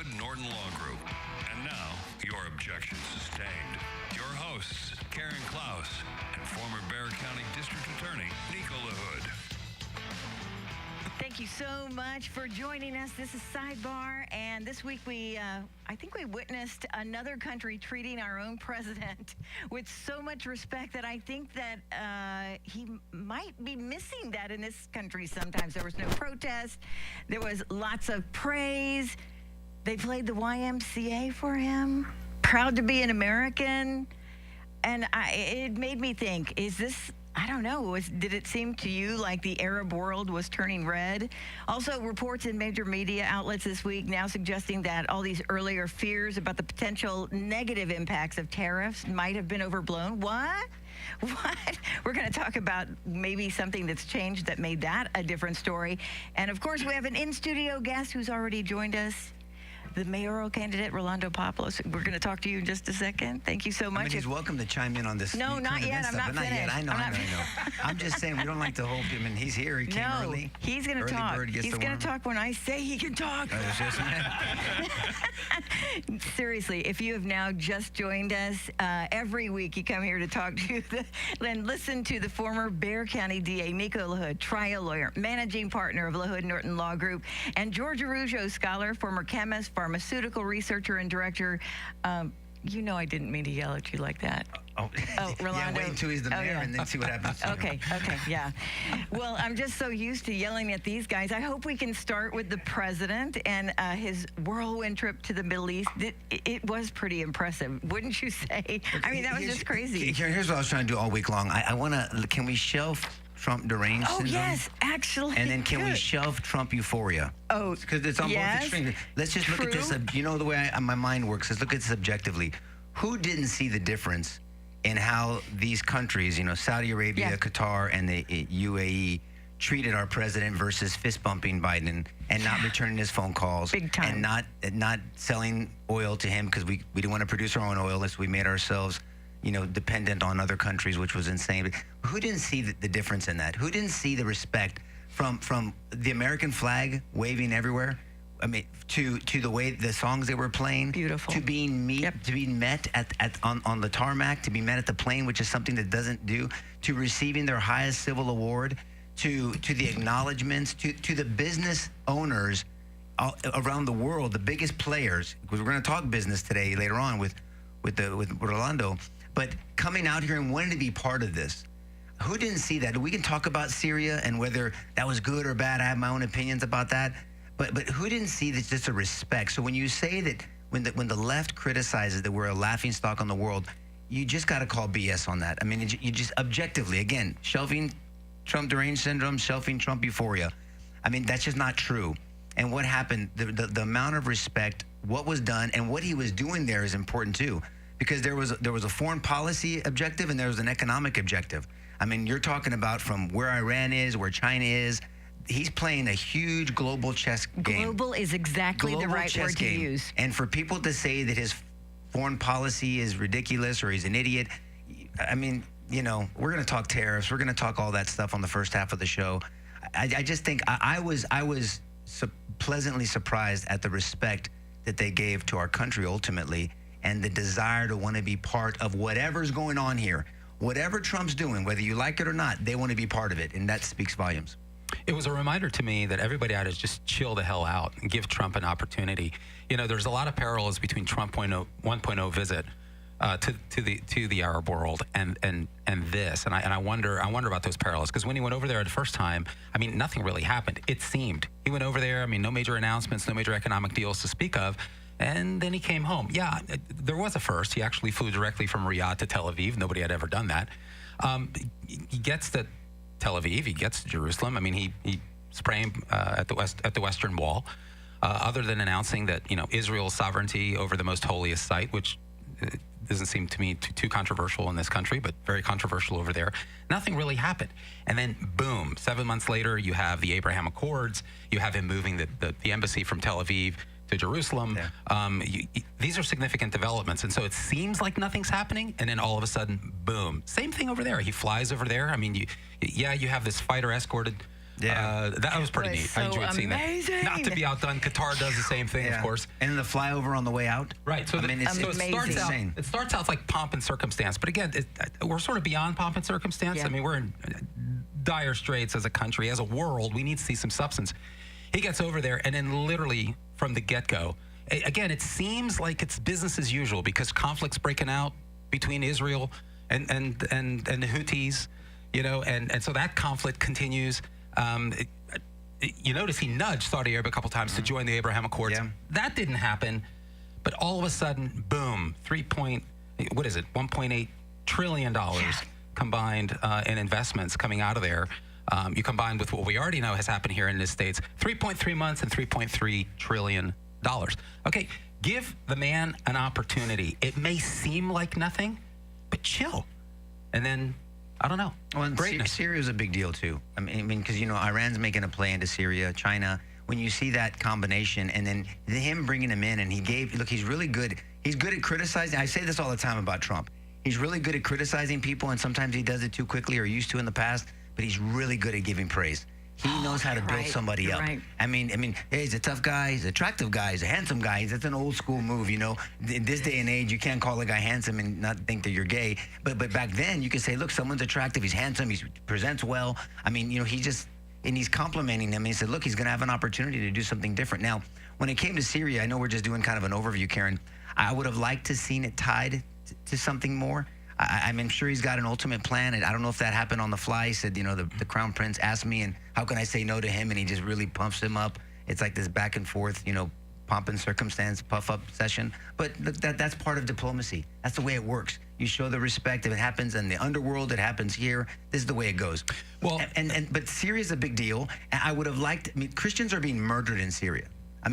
LaHood Norton Law Group. And now, your objection sustained. Your hosts, Karen Klaus and former Bexar County District Attorney Nico LaHood. Thank you so much for joining us. This is Sidebar, and this week I think we witnessed another country treating our own president with so much respect that I think that he might be missing that in this country sometimes. There was no protest. There was lots of praise. They played the YMCA for him. Proud to be an American. And it made me think, is this... I don't know. Did it seem to you like the Arab world was turning red? Also, reports in major media outlets this week now suggesting that all these earlier fears about the potential negative impacts of tariffs might have been overblown. What? We're going to talk about maybe something that's changed that made that a different story. And, of course, we have an in-studio guest who's already joined us. The mayoral candidate, Rolando Pablos. We're going to talk to you in just a second. Thank you so much. I mean, he's welcome to chime in on this. No, not yet. I'm not finished. Not yet. I know. I'm just saying we don't like to hold him, and he's here. He came early. He's going to talk. He's going to talk when I say he can talk. Seriously, if you have now just joined us, every week you come here to talk to and listen to the former Bexar County DA, Nico LaHood, trial lawyer, managing partner of LaHood Norton Law Group, and George Arujo scholar, former chemist, pharmaceutical researcher and director. You know I didn't mean to yell at you like that. Oh, Rolando. Yeah, wait until he's the mayor and then see what happens to Okay, yeah. Well, I'm just so used to yelling at these guys. I hope we can start with the president and his whirlwind trip to the Middle East. It was pretty impressive, wouldn't you say? I mean, that was just crazy. Here's what I was trying to do all week long. I want to, can we shelve Trump deranged syndrome? Yes, actually. And then can we shelve Trump euphoria? Oh, because it's on both extremes. Let's just look at this. You know the way my mind works. Let's look at this objectively. Who didn't see the difference in how these countries, Saudi Arabia, Qatar, and the UAE treated our president versus fist bumping Biden and not returning his phone calls, big time, and not selling oil to him because we didn't want to produce our own oil, so we made ourselves dependent on other countries, which was insane. But who didn't see the difference in that? Who didn't see the respect from the American flag waving everywhere? I mean, to the way the songs they were playing, beautiful, to being met on the tarmac, to be met at the plane, which is something that doesn't do, to receiving their highest civil award, to the acknowledgments, to the business owners around the world, the biggest players. Because we're going to talk business today later on with Rolando. But coming out here and wanting to be part of this, who didn't see that? We can talk about Syria and whether that was good or bad. I have my own opinions about that. But who didn't see this, just a respect? So when you say that when the left criticizes that we're a laughingstock on the world, you just got to call BS on that. I mean, you just objectively, again, shelving Trump deranged syndrome, shelving Trump euphoria. I mean, that's just not true. And what happened, the amount of respect, what was done, and what he was doing there is important too. Because there was a foreign policy objective and there was an economic objective. I mean, you're talking about from where Iran is, where China is. He's playing a huge global chess game. Global is exactly the right word to use. And for people to say that his foreign policy is ridiculous or he's an idiot, I mean, we're going to talk tariffs. We're going to talk all that stuff on the first half of the show. I just think I was pleasantly surprised at the respect that they gave to our country ultimately, and the desire to want to be part of whatever's going on here. Whatever Trump's doing, whether you like it or not, they want to be part of it, and that speaks volumes. It was a reminder to me that everybody ought to just chill the hell out and give Trump an opportunity. There's a lot of parallels between Trump 1.0 visit to the Arab world and this, and I wonder about those parallels, because when he went over there the first time, I mean, nothing really happened. It seemed he went over there. I mean, no major announcements, no major economic deals to speak of. And then he came home. Yeah, there was a first. He actually flew directly from Riyadh to Tel Aviv. Nobody had ever done that. He gets to Tel Aviv. He gets to Jerusalem. I mean, he spraying at the Western Wall, other than announcing that Israel's sovereignty over the most holiest site, which doesn't seem to me too controversial in this country, but very controversial over there. Nothing really happened. And then, boom, 7 months later, you have the Abraham Accords. You have him moving the embassy from Tel Aviv to Jerusalem. Yeah. These are significant developments. And so it seems like nothing's happening. And then all of a sudden, boom. Same thing over there. He flies over there. I mean, you have this fighter escorted Yeah. That was pretty was neat. so I enjoyed seeing amazing. that. Not to be outdone, Qatar does the same thing, of course. And the flyover on the way out. Right. So, I mean, it's amazing. it starts out like pomp and circumstance. But again, we're sort of beyond pomp and circumstance. Yeah. I mean, we're in dire straits as a country, as a world. We need to see some substance. He gets over there, and then literally from the get-go, again, it seems like it's business as usual because conflict's breaking out between Israel and the Houthis, and so that conflict continues. You notice he nudged Saudi Arabia a couple times to join the Abraham Accords. Yeah. That didn't happen, but all of a sudden, boom, $1.8 trillion combined in investments coming out of there. You combine with what we already know has happened here in the States, 3.3 months and $3.3 trillion. Okay, give the man an opportunity. It may seem like nothing, but chill. And then, I don't know. Well, and greatness. Syria is a big deal too. I mean, because Iran's making a play into Syria, China. When you see that combination, and then him bringing him in, and he's really good. He's good at criticizing. I say this all the time about Trump. He's really good at criticizing people, and sometimes he does it too quickly or used to in the past. But he's really good at giving praise. He knows how to build somebody up. Right. I mean, hey, he's a tough guy. He's an attractive guy. He's a handsome guy. That's an old school move, In this day and age, you can't call a guy handsome and not think that you're gay. But back then, you could say, look, someone's attractive. He's handsome. He presents well. I mean, he's complimenting him. And he said, look, he's going to have an opportunity to do something different. Now, when it came to Syria, I know we're just doing kind of an overview, Karen. I would have liked to seen it tied to something more. I'm sure he's got an ultimate plan, and I don't know if that happened on the fly. He said, the Crown Prince asked me, and how can I say no to him? And he just really pumps him up. It's like this back and forth, pomp and circumstance, puff up session. But that's part of diplomacy. That's the way it works. You show the respect. If it happens in the underworld, it happens here. This is the way it goes. Well, but Syria's a big deal. And I would have liked. Christians are being murdered in Syria.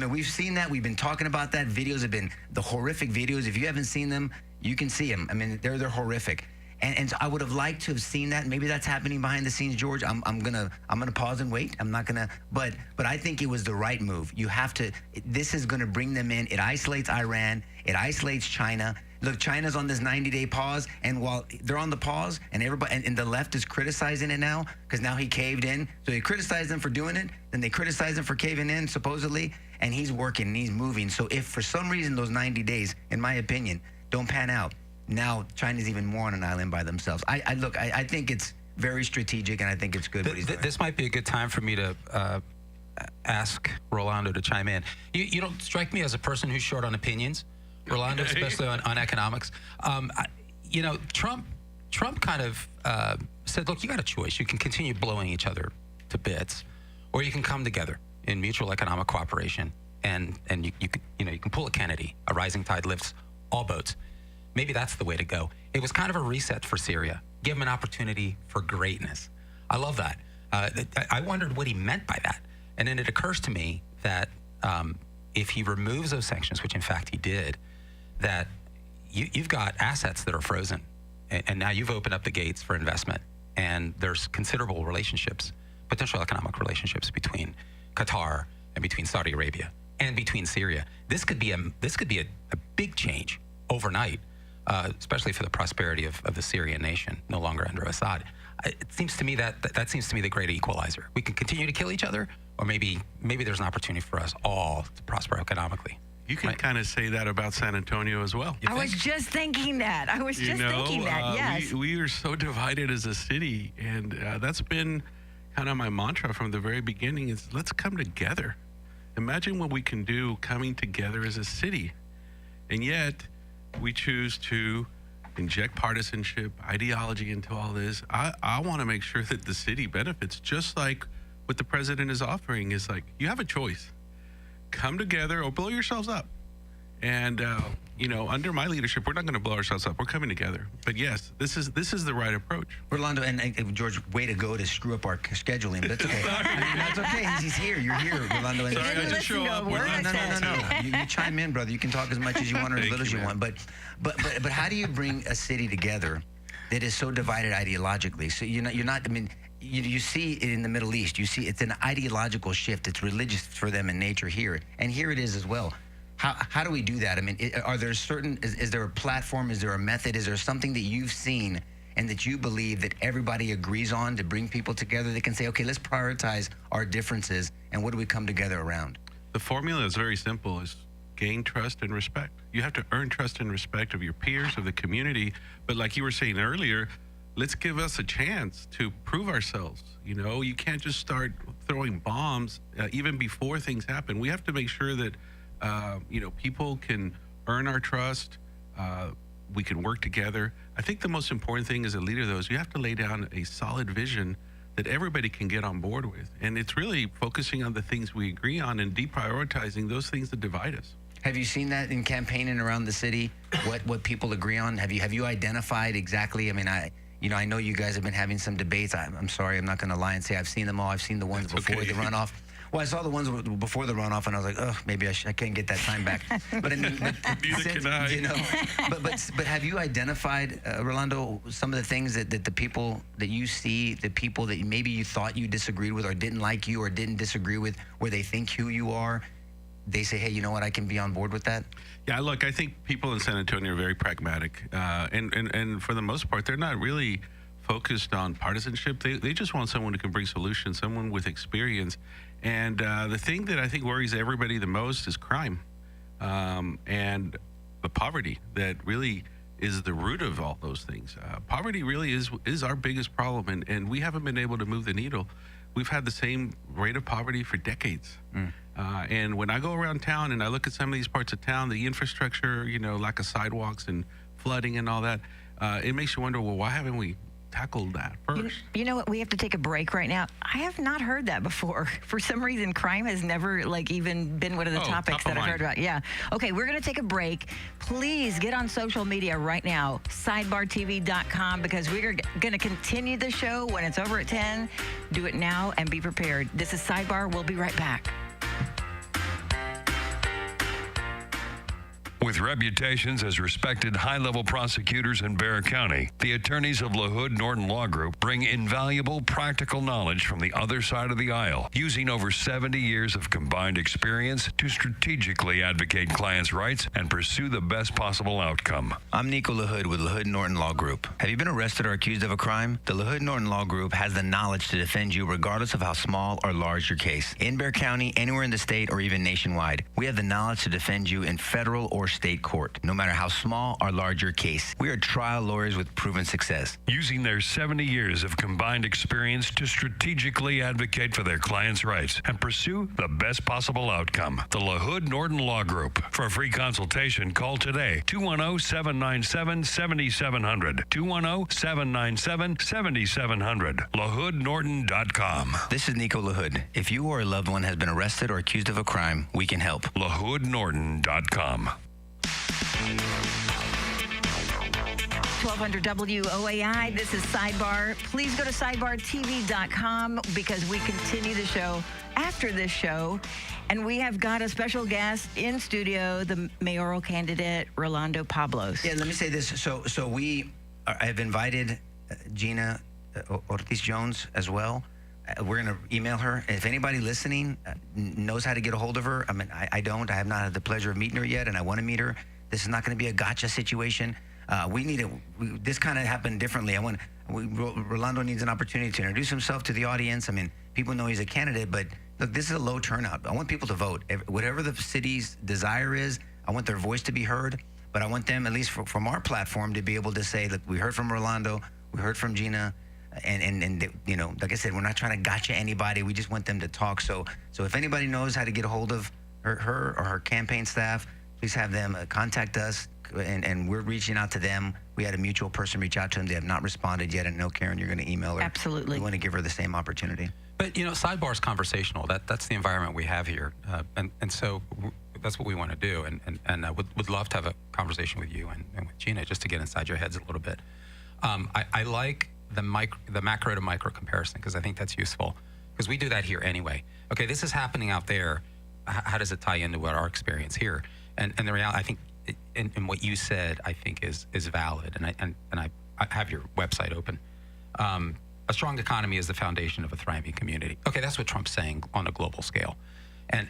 We've seen that. We've been talking about that. Videos have been the horrific videos. If you haven't seen them, you can see them. They're horrific. And so I would have liked to have seen that. Maybe that's happening behind the scenes, George. I'm gonna pause and wait. I'm not gonna. But I think it was the right move. You have to. This is gonna bring them in. It isolates Iran. It isolates China. Look, China's on this 90-day pause, and while they're on the pause, and everybody and the left is criticizing it now because now he caved in. So they criticize them for doing it, then they criticize him for caving in supposedly, and he's working and he's moving. So if for some reason those 90 days, in my opinion, don't pan out, now China's even more on an island by themselves. I think it's very strategic, and I think it's good what he's doing. This might be a good time for me to ask Rolando to chime in. You don't strike me as a person who's short on opinions, Rolando, especially on economics. Trump kind of said, look, you got a choice. You can continue blowing each other to bits, or you can come together in mutual economic cooperation, and you can pull a Kennedy. A rising tide lifts all boats. Maybe that's the way to go. It was kind of a reset for Syria. Give him an opportunity for greatness. I love that. I wondered what he meant by that. And then it occurs to me that if he removes those sanctions, which in fact he did, that you've got assets that are frozen. And now you've opened up the gates for investment. And there's considerable relationships, potential economic relationships between Qatar and between Saudi Arabia and between Syria. This could be a big change overnight, especially for the prosperity of the Syrian nation, no longer under Assad. It seems to me that seems to me the great equalizer. We can continue to kill each other, or maybe there's an opportunity for us all to prosper economically. You can kind of say that about San Antonio as well. I was just thinking that. Yes. We are so divided as a city, and that's been kind of my mantra from the very beginning is let's come together. Imagine what we can do coming together as a city. And yet we choose to inject partisanship, ideology into all this. I want to make sure that the city benefits, just like what the president is offering is like, you have a choice. Come together or blow yourselves up. And, under my leadership, we're not going to blow ourselves up. We're coming together. But yes, this is the right approach. Rolando, and George, way to go to screw up our scheduling. But that's okay. That's okay. He's here. You're here, Rolando. Sorry, I just show up. No. You chime in, brother. You can talk as much as you want or as little as you want. But how do you bring a city together that is so divided ideologically? So you're not. You see it in the Middle East. You see it's an ideological shift. It's religious for them in nature here, and here it is as well. How do we do that? Are there is there a platform? Is there a method? Is there something that you've seen and that you believe that everybody agrees on to bring people together that can say, okay, let's prioritize our differences and what do we come together around? The formula is very simple: is gain trust and respect. You have to earn trust and respect of your peers, of the community. But like you were saying earlier, let's give us a chance to prove ourselves. You know, you can't just start throwing bombs even before things happen. We have to make sure that, people can earn our trust. We can work together. I think the most important thing as a leader, though, is you have to lay down a solid vision that everybody can get on board with. And it's really focusing on the things we agree on and deprioritizing those things that divide us. Have you seen that in campaigning around the city? What people agree on? Have you identified exactly? I mean, I know you guys have been having some debates. I'm sorry, I'm not going to lie and say I've seen them all. I've seen the ones That's before okay. the runoff. Well, I saw the ones before the runoff, and I was like, oh, maybe I can't get that time back. But, Neither can I. You know, but have you identified, Rolando, some of the things that the people that you see, the people that maybe you thought you disagreed with or didn't like you or didn't disagree with, where they think who you are, they say, hey, you know what, I can be on board with that? Yeah, look, I think people in San Antonio are very pragmatic. And for the most part, they're not really focused on partisanship. They just want someone who can bring solutions, someone with experience. And the thing that I think worries everybody the most is crime and the poverty that really is the root of all those things. Poverty really is our biggest problem, and we haven't been able to move the needle. We've had the same rate of poverty for decades. And when I go around town and I look at some of these parts of town, the infrastructure, lack of sidewalks and flooding and all that, it makes you wonder, well, why haven't we tackled that first? You know what? We have to take a break right now. I have not heard that before. For some reason, crime has never even been one of the topics that I've heard about. Yeah. Okay, we're going to take a break. Please get on social media right now, sidebartv.com, because we're going to continue the show when it's over at 10. Do it now and be prepared. This is Sidebar. We'll be right back. With reputations as respected high-level prosecutors in Bexar County, the attorneys of LaHood Norton Law Group bring invaluable practical knowledge from the other side of the aisle, using over 70 years of combined experience to strategically advocate clients' rights and pursue the best possible outcome. I'm Nico LaHood with LaHood Norton Law Group. Have you been arrested or accused of a crime? The LaHood Norton Law Group has the knowledge to defend you regardless of how small or large your case. In Bexar County, anywhere in the state, or even nationwide, we have the knowledge to defend you in federal or state court, no matter how small or large your case. We are trial lawyers with proven success. Using their 70 years of combined experience to strategically advocate for their clients' rights and pursue the best possible outcome. The LaHood Norton Law Group. For a free consultation, call today, 210-797-7700. 210-797-7700. LaHoodNorton.com. This is Nico LaHood. If you or a loved one has been arrested or accused of a crime, we can help. LaHoodNorton.com. 1200 WOAI. This is Sidebar. Please go to sidebartv.com because we continue the show after this show. And we have got a special guest in studio, the mayoral candidate, Rolando Pablos. Yeah, let me say this. So I have invited Gina Ortiz-Jones as well. We're going to email her. If anybody listening knows how to get a hold of her, I mean, I don't. I have not had the pleasure of meeting her yet, and I want to meet her. This is not going to be a gotcha situation. This kind of happened differently. Rolando needs an opportunity to introduce himself to the audience. I mean, people know he's a candidate, but look, this is a low turnout. I want people to vote. Whatever the city's desire is, I want their voice to be heard, but I want them, at least from our platform, to be able to say, look, we heard from Rolando, we heard from Gina, and like I said, we're not trying to gotcha anybody. We just want them to talk. So if anybody knows how to get a hold of her or her campaign staff, please have them contact us, and we're reaching out to them. We had a mutual person reach out to them. They have not responded yet. And no, Karen, you're going to email her. Absolutely. We want to give her the same opportunity. But, Sidebar is conversational. That's the environment we have here. And so that's what we want to do. And I would love to have a conversation with you and with Gina just to get inside your heads a little bit. I like the macro to micro comparison because I think that's useful because we do that here anyway. Okay, this is happening out there. How does it tie into what our experience here? And the reality, I think, and what you said, I think is valid. And I have your website open. A strong economy is the foundation of a thriving community. Okay, that's what Trump's saying on a global scale. And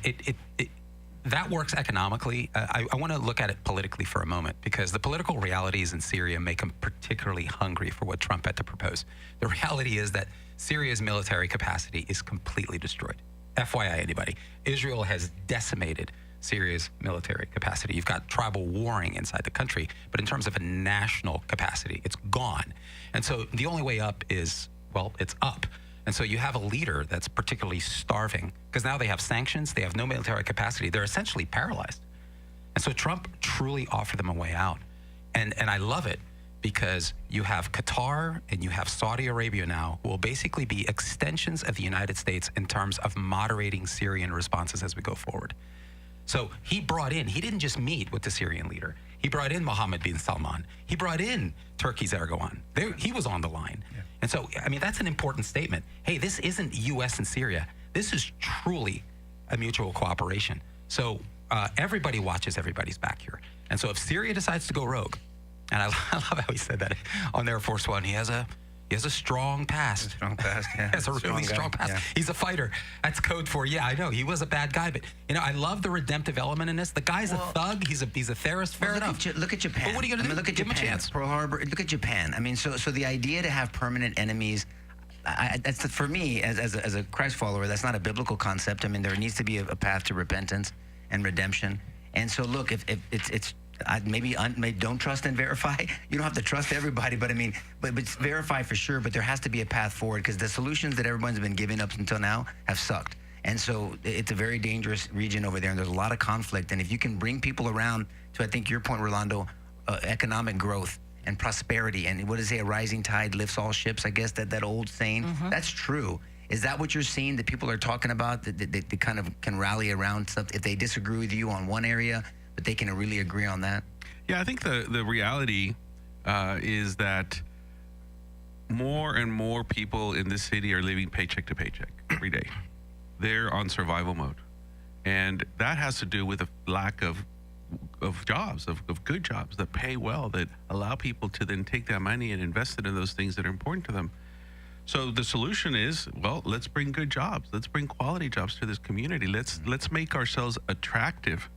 that works economically. I want to look at it politically for a moment, because the political realities in Syria make them particularly hungry for what Trump had to propose. The reality is that Syria's military capacity is completely destroyed. FYI, anybody. Israel has decimated Syria's military capacity. You've got tribal warring inside the country, but in terms of a national capacity, it's gone. And so the only way up is, well, it's up. And so you have a leader that's particularly starving, because now they have sanctions, they have no military capacity, they're essentially paralyzed. And so Trump truly offered them a way out. And I love it, because you have Qatar and you have Saudi Arabia now, who will basically be extensions of the United States in terms of moderating Syrian responses as we go forward. So he didn't just meet with the Syrian leader. He brought in Mohammed bin Salman. He brought in Turkey's Erdogan. He was on the line. Yeah. And so, I mean, that's an important statement. Hey, this isn't U.S. and Syria. This is truly a mutual cooperation. So everybody watches everybody's back here. And so if Syria decides to go rogue, and I love how he said that on Air Force One, he has a strong past. Strong past, yeah. He has a really strong past. Yeah. He's a fighter. That's code for, yeah, I know, he was a bad guy, but, you know, I love the redemptive element in this. The guy's a thug. He's a theorist. Fair enough. Look at Japan. But what are you going to do? Look at Give Japan. him a chance. Pearl Harbor. Look at Japan. I mean, so the idea to have permanent enemies, for me, as a Christ follower, that's not a biblical concept. I mean, there needs to be a path to repentance and redemption. And so, look, if it's maybe don't trust and verify. You don't have to trust everybody, but I mean, but verify for sure. But there has to be a path forward, because the solutions that everyone's been giving up until now have sucked. And so it's a very dangerous region over there, and there's a lot of conflict. And if you can bring people around to, I think your point, Rolando, economic growth and prosperity, and what is it, a rising tide lifts all ships, I guess, that old saying, that's true. Is that what you're seeing that people are talking about, that they kind of can rally around stuff if they disagree with you on one area, but they can really agree on that? Yeah, I think the reality is that more and more people in this city are living paycheck to paycheck every day. They're on survival mode. And that has to do with a lack of jobs, of good jobs that pay well, that allow people to then take that money and invest it in those things that are important to them. So the solution is, well, let's bring good jobs. Let's bring quality jobs to this community. Let's make ourselves attractive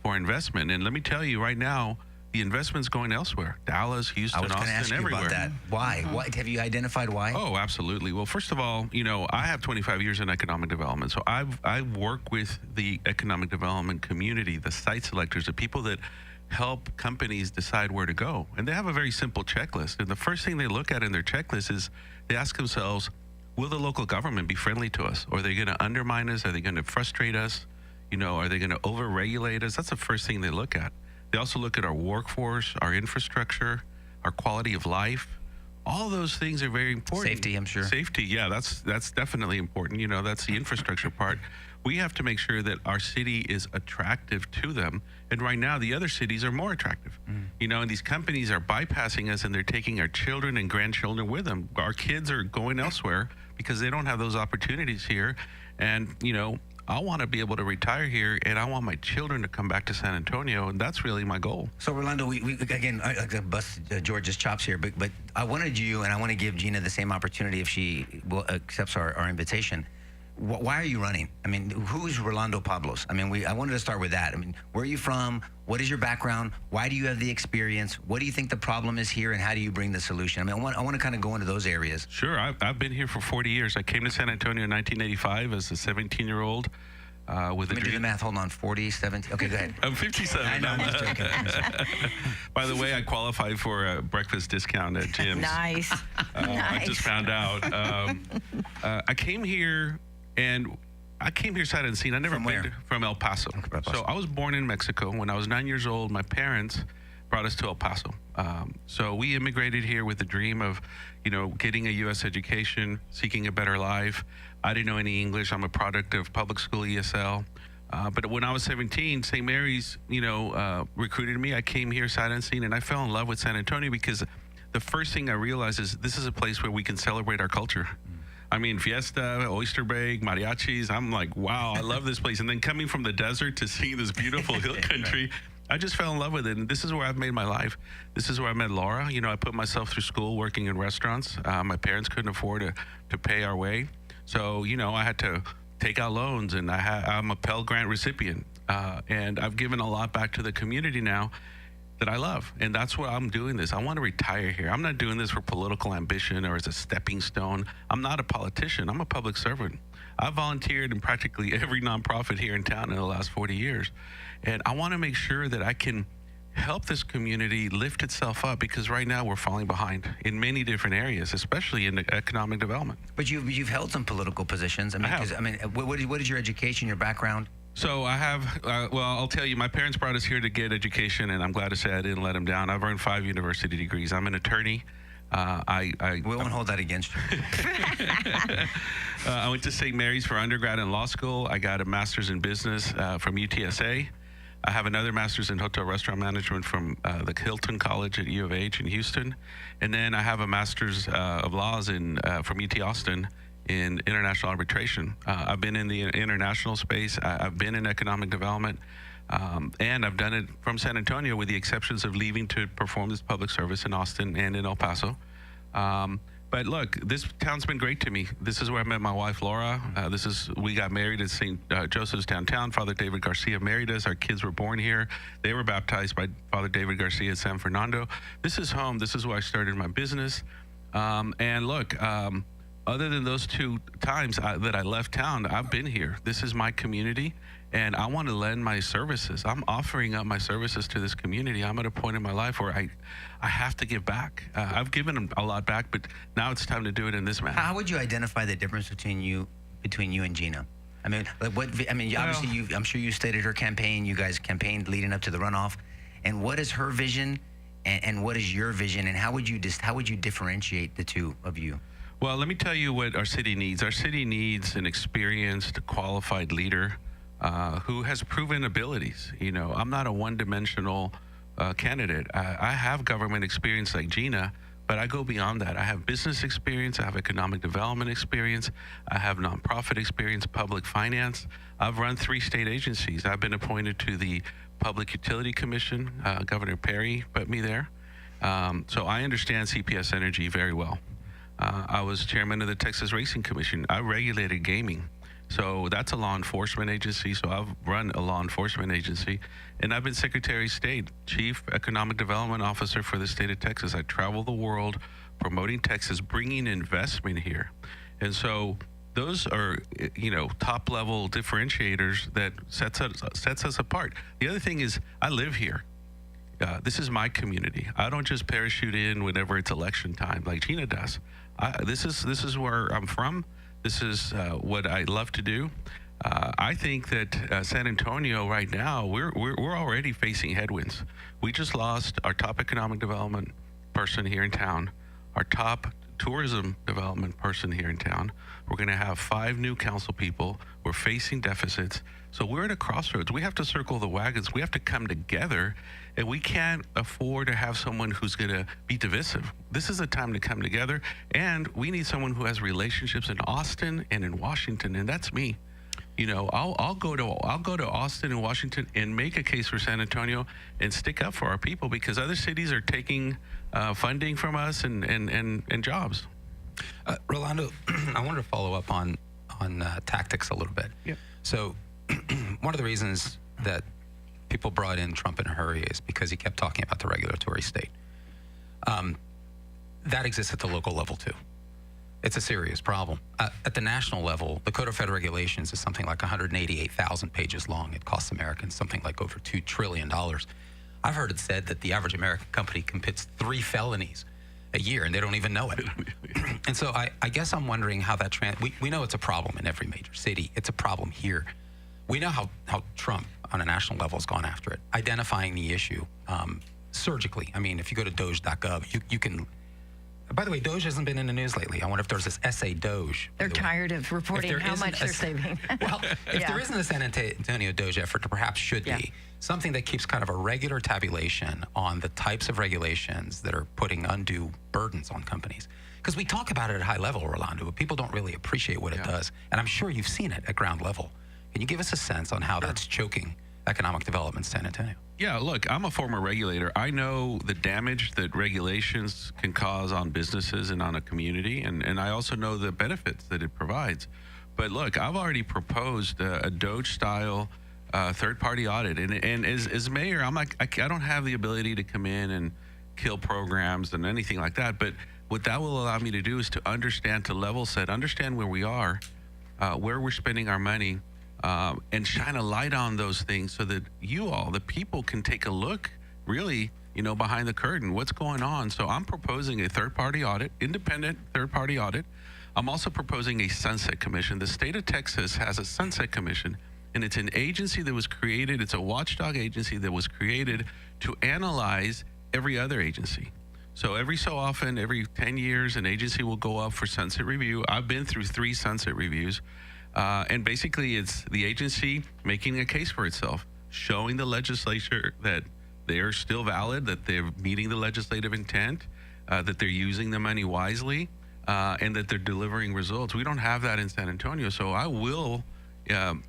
for investment. And let me tell you right now, the investment's going elsewhere. Dallas, Houston, Austin, everywhere. I was going to ask you about that. Why? What, have you identified why? Oh, absolutely. Well, first of all, you know, I have 25 years in economic development. So I work with the economic development community, the site selectors, the people that help companies decide where to go. And they have a very simple checklist. And the first thing they look at in their checklist is they ask themselves, will the local government be friendly to us? Or are they going to undermine us? Are they going to frustrate us? You know, are they going to over-regulate us? That's the first thing they look at. They also look at our workforce, our infrastructure, our quality of life. All those things are very important. Safety, I'm sure. Safety, yeah, that's definitely important. You know, that's the infrastructure part. We have to make sure that our city is attractive to them. And right now, the other cities are more attractive. You know, and these companies are bypassing us, and they're taking our children and grandchildren with them. Our kids are going elsewhere because they don't have those opportunities here. And, you know, I want to be able to retire here, and I want my children to come back to San Antonio, and that's really my goal. So, Rolando, we again, I bust George's chops here, but I wanted you, and I want to give Gina the same opportunity if she accepts our invitation. Why are you running? I mean, who's Rolando Pablos? I mean, I wanted to start with that. I mean, where are you from? What is your background? Why do you have the experience? What do you think the problem is here, and how do you bring the solution? I mean, I want to kind of go into those areas. Sure. I've been here for 40 years. I came to San Antonio in 1985 as a 17-year-old. With Let me do the math. Hold on. 40, 17. Okay, go ahead. I'm 57. I know. I'm just joking. By the way, I qualified for a breakfast discount at Jim's. Nice. I just found out. I came here sight unseen. I never been from El Paso. So I was born in Mexico. When I was 9 years old, my parents brought us to El Paso. So we immigrated here with the dream of, you know, getting a U.S. education, seeking a better life. I didn't know any English. I'm a product of public school ESL. But when I was 17, St. Mary's, you know, recruited me. I came here sight unseen, and I fell in love with San Antonio because the first thing I realized is this is a place where we can celebrate our culture. I mean, fiesta, oyster bake, mariachis. I'm like, wow, I love this place. And then coming from the desert to see this beautiful hill country, I just fell in love with it. And this is where I've made my life. This is where I met Laura. You know, I put myself through school working in restaurants. My parents couldn't afford to pay our way. So, you know, I had to take out loans, and I'm a Pell Grant recipient. and I've given a lot back to the community now that I love, and that's why I'm doing this. I want to retire here. I'm not doing this for political ambition or as a stepping stone. I'm not a politician. I'm a public servant. I've volunteered in practically every nonprofit here in town in the last 40 years, and I want to make sure that I can help this community lift itself up, because right now we're falling behind in many different areas, especially in economic development. But you've held some political positions. I mean, what is your education, your background? So I have, well, I'll tell you, my parents brought us here to get education, and I'm glad to say I didn't let them down. I've earned 5 university degrees. I'm an attorney. We won't hold that against you. I went to St. Mary's for undergrad and law school. I got a master's in business from UTSA. I have another master's in hotel restaurant management from the Hilton College at U of H in Houston. And then I have a master's of laws from UT Austin in international arbitration. I've been in the international space. I've been in economic development. And I've done it from San Antonio, with the exceptions of leaving to perform this public service in Austin and in El Paso. But look, this town's been great to me. This is where I met my wife, Laura. We got married at St. Joseph's downtown. Father David Garcia married us. Our kids were born here. They were baptized by Father David Garcia at San Fernando. This is home. This is where I started my business. And look, other than those 2 times that I left town, I've been here. This is my community, and I want to lend my services. I'm offering up my services to this community. I'm at a point in my life where I have to give back. I've given a lot back, but now it's time to do it in this manner. How would you identify the difference between you and Gina? I mean, obviously, I'm sure you stated her campaign. You guys campaigned leading up to the runoff. And what is her vision, and what is your vision, and how would you differentiate the two of you? Well, let me tell you what our city needs. Our city needs an experienced, qualified leader who has proven abilities. You know, I'm not a one-dimensional candidate. I have government experience like Gina, but I go beyond that. I have business experience. I have economic development experience. I have nonprofit experience, public finance. I've run 3 state agencies. I've been appointed to the Public Utility Commission. Governor Perry put me there. So I understand CPS Energy very well. I was chairman of the Texas Racing Commission. I regulated gaming. So that's a law enforcement agency. So I've run a law enforcement agency. And I've been Secretary of State, Chief Economic Development Officer for the state of Texas. I travel the world promoting Texas, bringing investment here. And so those are, top-level differentiators that sets us apart. The other thing is I live here. This is my community. I don't just parachute in whenever it's election time like Gina does. This is where I'm from. This is what I love to do. I think that San Antonio right now, we're already facing headwinds. We just lost our top economic development person here in town, our top tourism development person here in town. We're going to have 5 new council people. We're facing deficits. So we're at a crossroads. We have to circle the wagons. We have to come together, and we can't afford to have someone who's going to be divisive. This is a time to come together, and we need someone who has relationships in Austin and in Washington, and that's me. You know, I'll go to Austin and Washington and make a case for San Antonio and stick up for our people, because other cities are taking funding from us and jobs. Rolando, I wanted to follow up on tactics a little bit. Yeah. So one of the reasons that people brought in Trump in a hurry is because he kept talking about the regulatory state. That exists at the local level too. It's a serious problem. At the national level, the Code of Federal Regulations is something like 188,000 pages long. It costs Americans something like over $2 trillion. I've heard it said that the average American company commits 3 felonies a year, and they don't even know it. And so I guess I'm wondering how that we know it's a problem in every major city. It's a problem here. We know how Trump on a national level has gone after it, identifying the issue surgically. I mean, if you go to Doge.gov, you can. By the way, Doge hasn't been in the news lately. I wonder if there's this essay Doge. They're tired of reporting how much they're saving. Well, if there isn't a San Antonio Doge effort, there perhaps should be. Something that keeps kind of a regular tabulation on the types of regulations that are putting undue burdens on companies. Because we talk about it at high level, Rolando, but people don't really appreciate what it does. And I'm sure you've seen it at ground level. Can you give us a sense on how that's choking economic development in San Antonio? Yeah, look, I'm a former regulator. I know the damage that regulations can cause on businesses and on a community, and I also know the benefits that it provides. But look, I've already proposed a Doge-style third-party audit. And as mayor, I'm like, I don't have the ability to come in and kill programs and anything like that. But what that will allow me to do is to understand, to level set, understand where we are, where we're spending our money, and shine a light on those things so that you all, the people, can take a look really, behind the curtain, what's going on. So I'm proposing a third-party audit, independent third-party audit. I'm also proposing a sunset commission. The state of Texas has a sunset commission, and it's an agency that was created, it's a watchdog agency that was created to analyze every other agency. So every so often, every 10 years, an agency will go up for sunset review. I've been through 3 sunset reviews. And basically, it's the agency making a case for itself, showing the legislature that they are still valid, that they're meeting the legislative intent, that they're using the money wisely, and that they're delivering results. We don't have that in San Antonio. So I will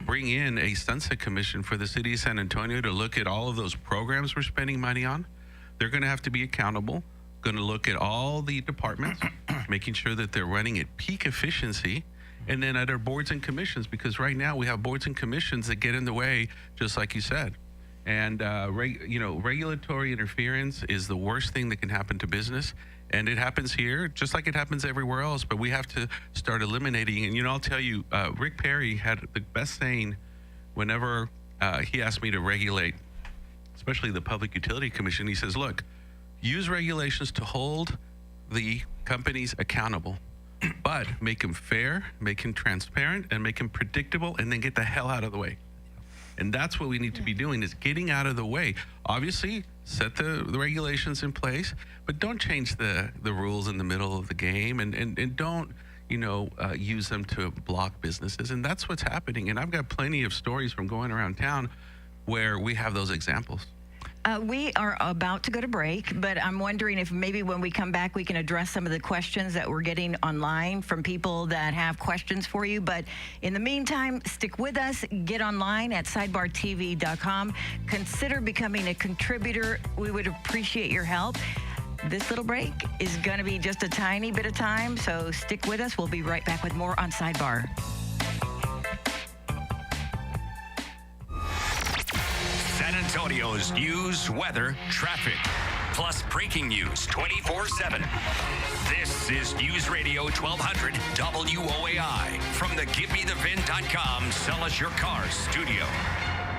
bring in a sunset commission for the city of San Antonio to look at all of those programs we're spending money on. They're going to have to be accountable, going to look at all the departments, making sure that they're running at peak efficiency. And then at our boards and commissions, because right now we have boards and commissions that get in the way, just like you said. And, regulatory interference is the worst thing that can happen to business. And it happens here, just like it happens everywhere else. But we have to start eliminating. And, I'll tell you, Rick Perry had the best saying whenever he asked me to regulate, especially the Public Utility Commission. He says, look, use regulations to hold the companies accountable. But make them fair, make them transparent, and make them predictable, and then get the hell out of the way. And that's what we need to be doing, is getting out of the way. Obviously, set the regulations in place, but don't change the rules in the middle of the game, and don't, use them to block businesses. And that's what's happening. And I've got plenty of stories from going around town where we have those examples. We are about to go to break, but I'm wondering if maybe when we come back, we can address some of the questions that we're getting online from people that have questions for you. But in the meantime, stick with us. Get online at sidebartv.com. Consider becoming a contributor. We would appreciate your help. This little break is going to be just a tiny bit of time, so stick with us. We'll be right back with more on Sidebar. San Antonio's news, weather, traffic, plus breaking news 24/7. This is News Radio 1200 WOAI from the GiveMeTheVin.com Sell Us Your Cars studio.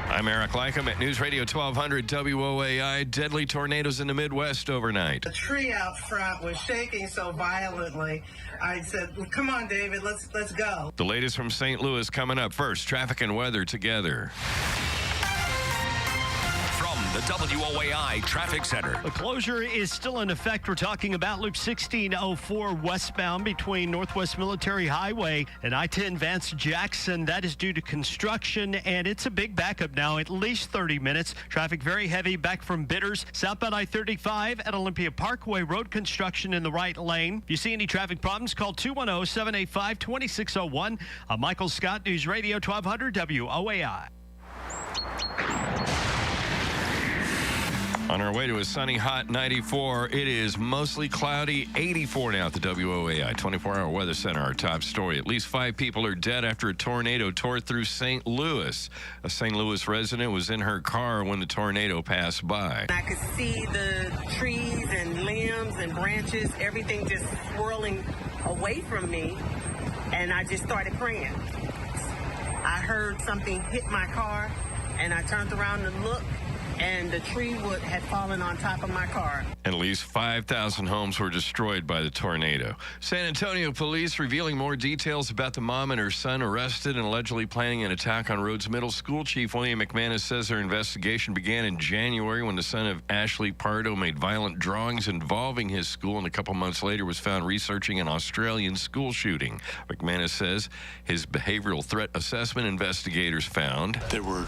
I'm Eric Lycum at News Radio 1200 WOAI. Deadly tornadoes in the Midwest overnight. The tree out front was shaking so violently. I said, well, come on, David, let's go. The latest from St. Louis coming up first. Traffic and weather together. The WOAI Traffic Center. The closure is still in effect. We're talking about Loop 1604 westbound between Northwest Military Highway and I-10 Vance-Jackson. That is due to construction, and it's a big backup now, at least 30 minutes. Traffic very heavy back from Bitters. Southbound I-35 at Olympia Parkway. Road construction in the right lane. If you see any traffic problems, call 210-785-2601. I'm Michael Scott, News Radio 1200 WOAI. On our way to a sunny, hot 94, it is mostly cloudy, 84 now at the WOAI 24-hour weather center. Our top story, at least 5 people are dead after a tornado tore through St. Louis. A St. Louis resident was in her car when the tornado passed by. I could see the trees and limbs and branches, everything just swirling away from me, and I just started praying. I heard something hit my car, and I turned around to look, and the tree had fallen on top of my car. At least 5,000 homes were destroyed by the tornado. San Antonio police revealing more details about the mom and her son arrested and allegedly planning an attack on Rhodes Middle School. Chief William McManus says their investigation began in January when the son of Ashley Pardo made violent drawings involving his school, and a couple months later was found researching an Australian school shooting. McManus says his behavioral threat assessment investigators found there were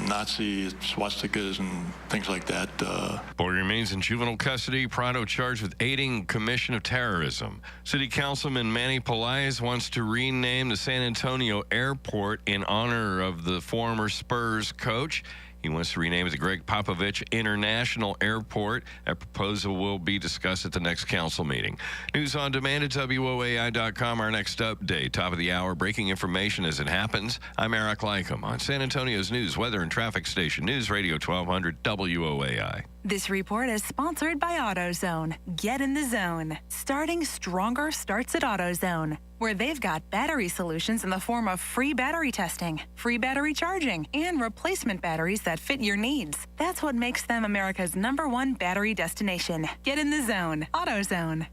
Nazi swastikas and things like that. Boy remains in juvenile custody. Prado charged with aiding commission of terrorism. City Councilman Manny Pelaez wants to rename the San Antonio Airport in honor of the former Spurs coach. He wants to rename it the Greg Popovich International Airport. That proposal will be discussed at the next council meeting. News on demand at WOAI.com. Our next update, top of the hour, breaking information as it happens. I'm Eric Lycom on San Antonio's news, weather, and traffic station, News Radio 1200 WOAI. This report is sponsored by AutoZone. Get in the zone. Starting stronger starts at AutoZone, where they've got battery solutions in the form of free battery testing, free battery charging, and replacement batteries that fit your needs. That's what makes them America's #1 battery destination. Get in the zone. AutoZone.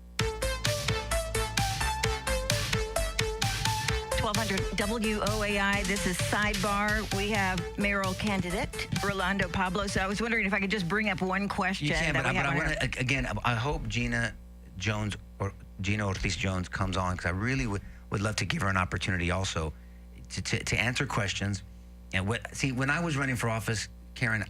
1200 WOAI. This is Sidebar. We have mayoral candidate Rolando Pablos. So I was wondering if I could just bring up one question. You can, but I want to, again, I hope Gina Ortiz Jones comes on, because I really would love to give her an opportunity also to answer questions. And when I was running for office, Karen,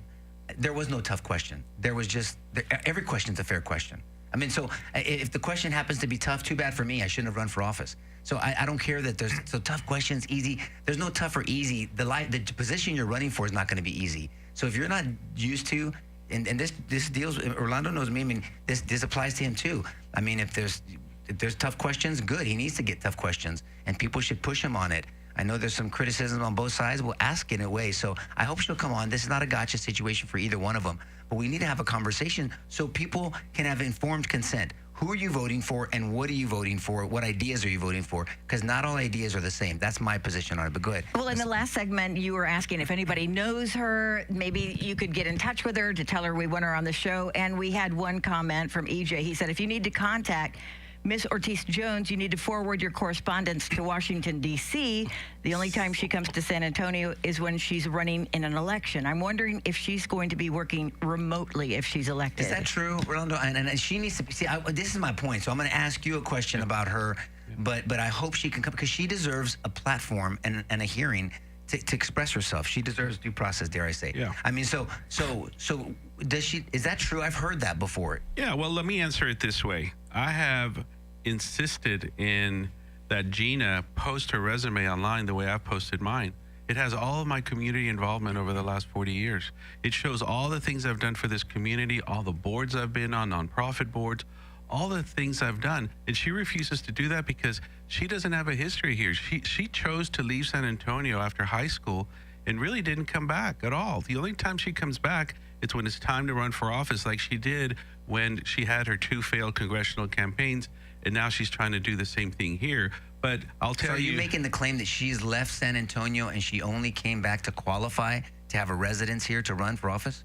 there was no tough question. There was just, every question's a fair question. I mean, so if the question happens to be tough, too bad for me. I shouldn't have run for office. So I don't care that there's tough questions, easy. There's no tough or easy. The position you're running for is not going to be easy. So if you're not used to, and this deals, Orlando knows me. I mean, this applies to him too. I mean, if there's tough questions, good. He needs to get tough questions, and people should push him on it. I know there's some criticism on both sides. We'll ask in a way. So I hope she'll come on. This is not a gotcha situation for either one of them, but we need to have a conversation so people can have informed consent. Who are you voting for, and what are you voting for? What ideas are you voting for? Because not all ideas are the same. That's my position on it, but go ahead. Well, in the last segment, you were asking if anybody knows her. Maybe you could get in touch with her to tell her we want her on the show. And we had one comment from EJ. He said, if you need to contact Miss Ortiz Jones, you need to forward your correspondence to Washington, D.C. The only time she comes to San Antonio is when she's running in an election. I'm wondering if she's going to be working remotely if she's elected. Is that true, Rolando? And she needs to see. This is my point. So I'm going to ask you a question about her, but I hope she can come, because she deserves a platform and a hearing to express herself. She deserves due process, dare I say? Yeah. I mean, so does she? Is that true? I've heard that before. Yeah. Well, let me answer it this way. I have insisted in that Gina post her resume online the way I've posted mine. It has all of my community involvement over the last 40 years. It shows all the things I've done for this community, all the boards I've been on, nonprofit boards, all the things I've done. And she refuses to do that because she doesn't have a history here. She chose to leave San Antonio after high school and really didn't come back at all. The only time she comes back, it's when it's time to run for office, like she did when she had her 2 failed congressional campaigns. And now she's trying to do the same thing here. But I'll tell you. So are you making the claim that she's left San Antonio and she only came back to qualify to have a residence here to run for office?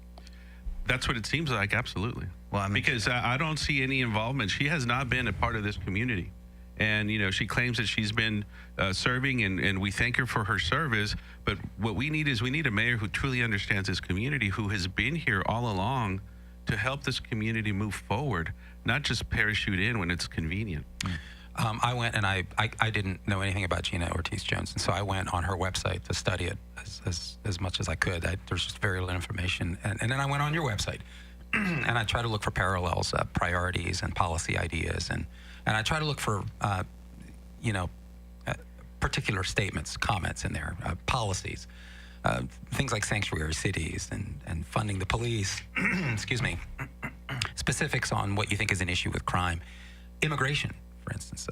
That's what it seems like, absolutely. Well, I mean, because I don't see any involvement. She has not been a part of this community. And, she claims that she's been serving, and we thank her for her service. But what we need is a mayor who truly understands this community, who has been here all along to help this community move forward, not just parachute in when it's convenient. I went and I didn't know anything about Gina Ortiz Jones, and so I went on her website to study it as much as I could. There's just very little information, and then I went on your website and I tried to look for parallels, priorities, and policy ideas, and I try to look for particular statements, comments in there, policies. Things like sanctuary cities and funding the police, excuse me, specifics on what you think is an issue with crime, immigration, for instance,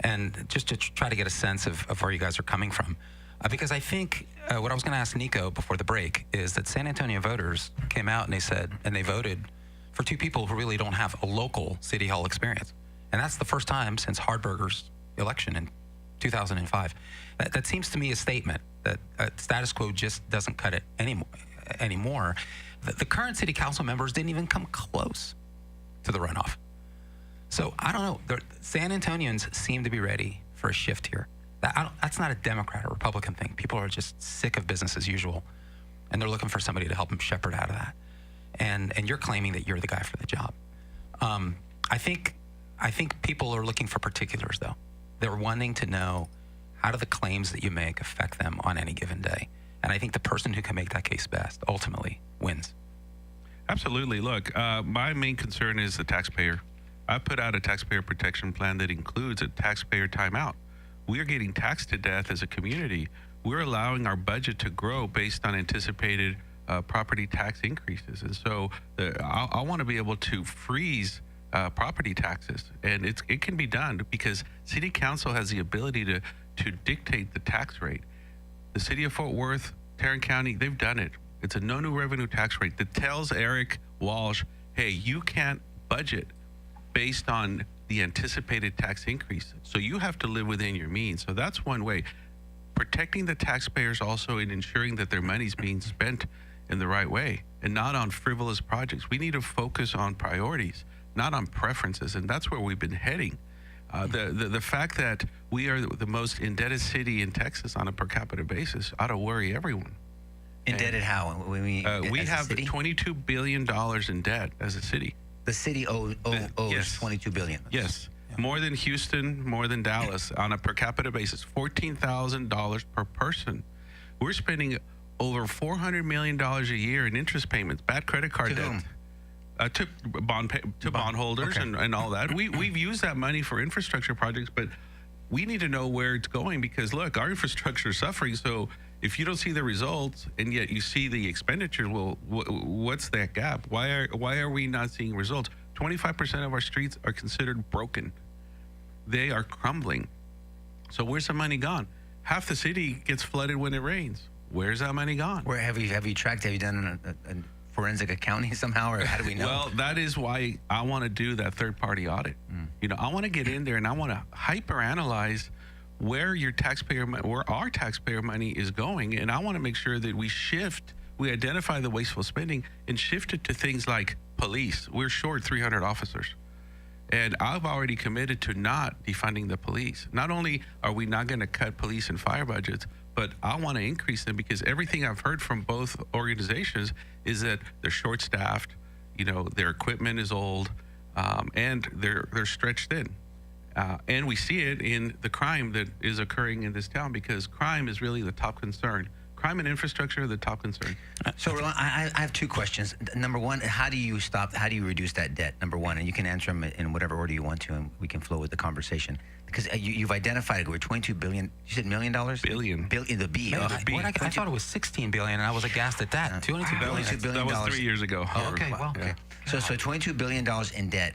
and just to try to get a sense of where you guys are coming from. Because I think what I was going to ask Nico before the break is that San Antonio voters came out and they voted for 2 people who really don't have a local city hall experience. And that's the first time since Hardberger's election in 2005. That seems to me a statement that status quo just doesn't cut it anymore. The current city council members didn't even come close to the runoff. So I don't know. San Antonians seem to be ready for a shift here. That's not a Democrat or Republican thing. People are just sick of business as usual, and they're looking for somebody to help them shepherd out of that. And you're claiming that you're the guy for the job. I think people are looking for particulars, though. They're wanting to know, how do the claims that you make affect them on any given day? And I think the person who can make that case best ultimately wins. Absolutely. Look, my main concern is the taxpayer. I put out a taxpayer protection plan that includes a taxpayer timeout. We are getting taxed to death as a community. We're allowing our budget to grow based on anticipated property tax increases. And so I want to be able to freeze property taxes. And it can be done because City Council has the ability to dictate the tax rate. The City of Fort Worth, Tarrant County, they've done it. It's a no new revenue tax rate that tells Eric Walsh, hey, you can't budget based on the anticipated tax increase. So you have to live within your means. So that's one way. Protecting the taxpayers also in ensuring that their money's being spent in the right way and not on frivolous projects. We need to focus on priorities, not on preferences. And that's where we've been heading. The fact that we are the most indebted city in Texas on a per capita basis ought to worry everyone. Indebted how? We have $22 billion in debt as a city. The city owes yes. $22 billion. Yes. More than Houston, more than Dallas on a per capita basis, $14,000 per person. We're spending over $400 million a year in interest payments, bad credit card debt. Whom? To bondholders okay. and all that. We've used that money for infrastructure projects, but we need to know where it's going because, look, our infrastructure is suffering. So if you don't see the results and yet you see the expenditure, well, what's that gap? Why are we not seeing results? 25% of our streets are considered broken. They are crumbling. So where's the money gone? Half the city gets flooded when it rains. Where's that money gone? Where have you tracked? Have you done a forensic accounting somehow, or how do we know? Well, that is why I want to do that third-party audit. You know, I want to get in there and I want to hyper-analyze where our taxpayer money is going, and I want to make sure that we identify the wasteful spending and shift it to things like police. We're short 300 officers. And I've already committed to not defunding the police. Not only are we not going to cut police and fire budgets, but I want to increase them because everything I've heard from both organizations is that they're short-staffed, you know, their equipment is old, and they're stretched thin. And we see it in the crime that is occurring in this town because crime is really the top concern. Crime and infrastructure are the top concern. So, Rolando, I have two questions. Number one, how do you reduce that debt? Number one, and you can answer them in whatever order you want to, and we can flow with the conversation. Because you've identified we're $22 billion. You said $1 million? Billion. The B. I thought it was $16 billion, and I was aghast at that. $22 billion. That was 3 years ago. Oh, okay, well, okay. So $22 billion in debt.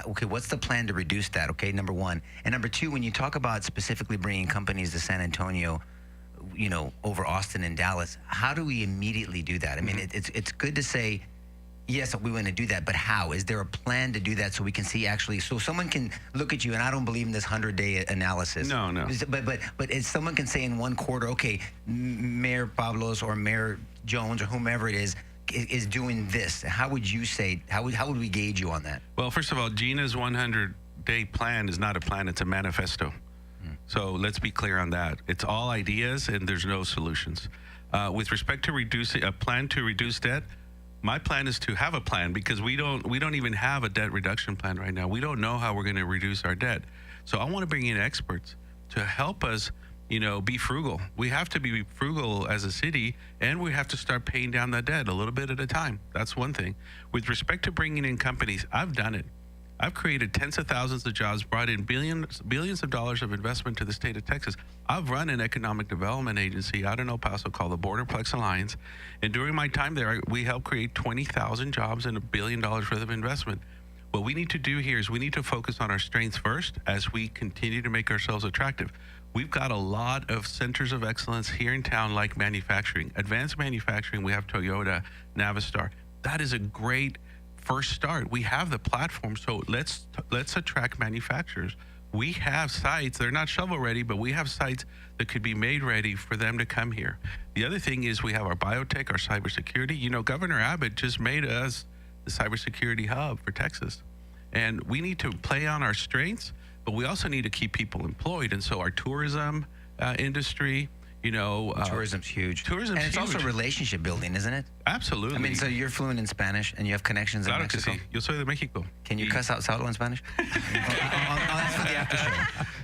Okay, what's the plan to reduce that? Okay, number one. And number two, when you talk about specifically bringing companies to San Antonio, you know, over Austin and Dallas, how do we immediately do that? I mean, it's good to say, yes, we want to do that, but how? Is there a plan to do that so we can see actually, so someone can look at you, and I don't believe in this 100-day analysis. No. But if someone can say in one quarter, okay, Mayor Pablos or Mayor Jones or whomever it is doing this, how would you say, how would we gauge you on that? Well, first of all, Gina's 100-day plan is not a plan, it's a manifesto. So let's be clear on that. It's all ideas and there's no solutions. With respect to reducing a plan to reduce debt, my plan is to have a plan because we don't even have a debt reduction plan right now. We don't know how we're going to reduce our debt. So I want to bring in experts to help us, you know, be frugal. We have to be frugal as a city, and we have to start paying down that debt a little bit at a time. That's one thing. With respect to bringing in companies, I've done it. I've created tens of thousands of jobs, brought in billions of dollars of investment to the state of Texas. I've run an economic development agency out in El Paso called the Borderplex Alliance. And during my time there, we helped create 20,000 jobs and $1 billion worth of investment. What we need to do here is we need to focus on our strengths first as we continue to make ourselves attractive. We've got a lot of centers of excellence here in town, like manufacturing. Advanced manufacturing, we have Toyota, Navistar. That is a great first start. We have the platform, so let's attract manufacturers. We have sites, they're not shovel ready, but we have sites that could be made ready for them to come here. The other thing is we have our biotech, our cybersecurity. You know, Governor Abbott just made us the cybersecurity hub for Texas. And we need to play on our strengths, but we also need to keep people employed. And so our tourism industry, you know, tourism's huge. Tourism's and it's huge. also relationship building, isn't it? Absolutely. I mean, so you're fluent in Spanish and you have connections in Mexico. Yo soy de Mexico. Can you cuss out Saulo in Spanish? That's for the after show.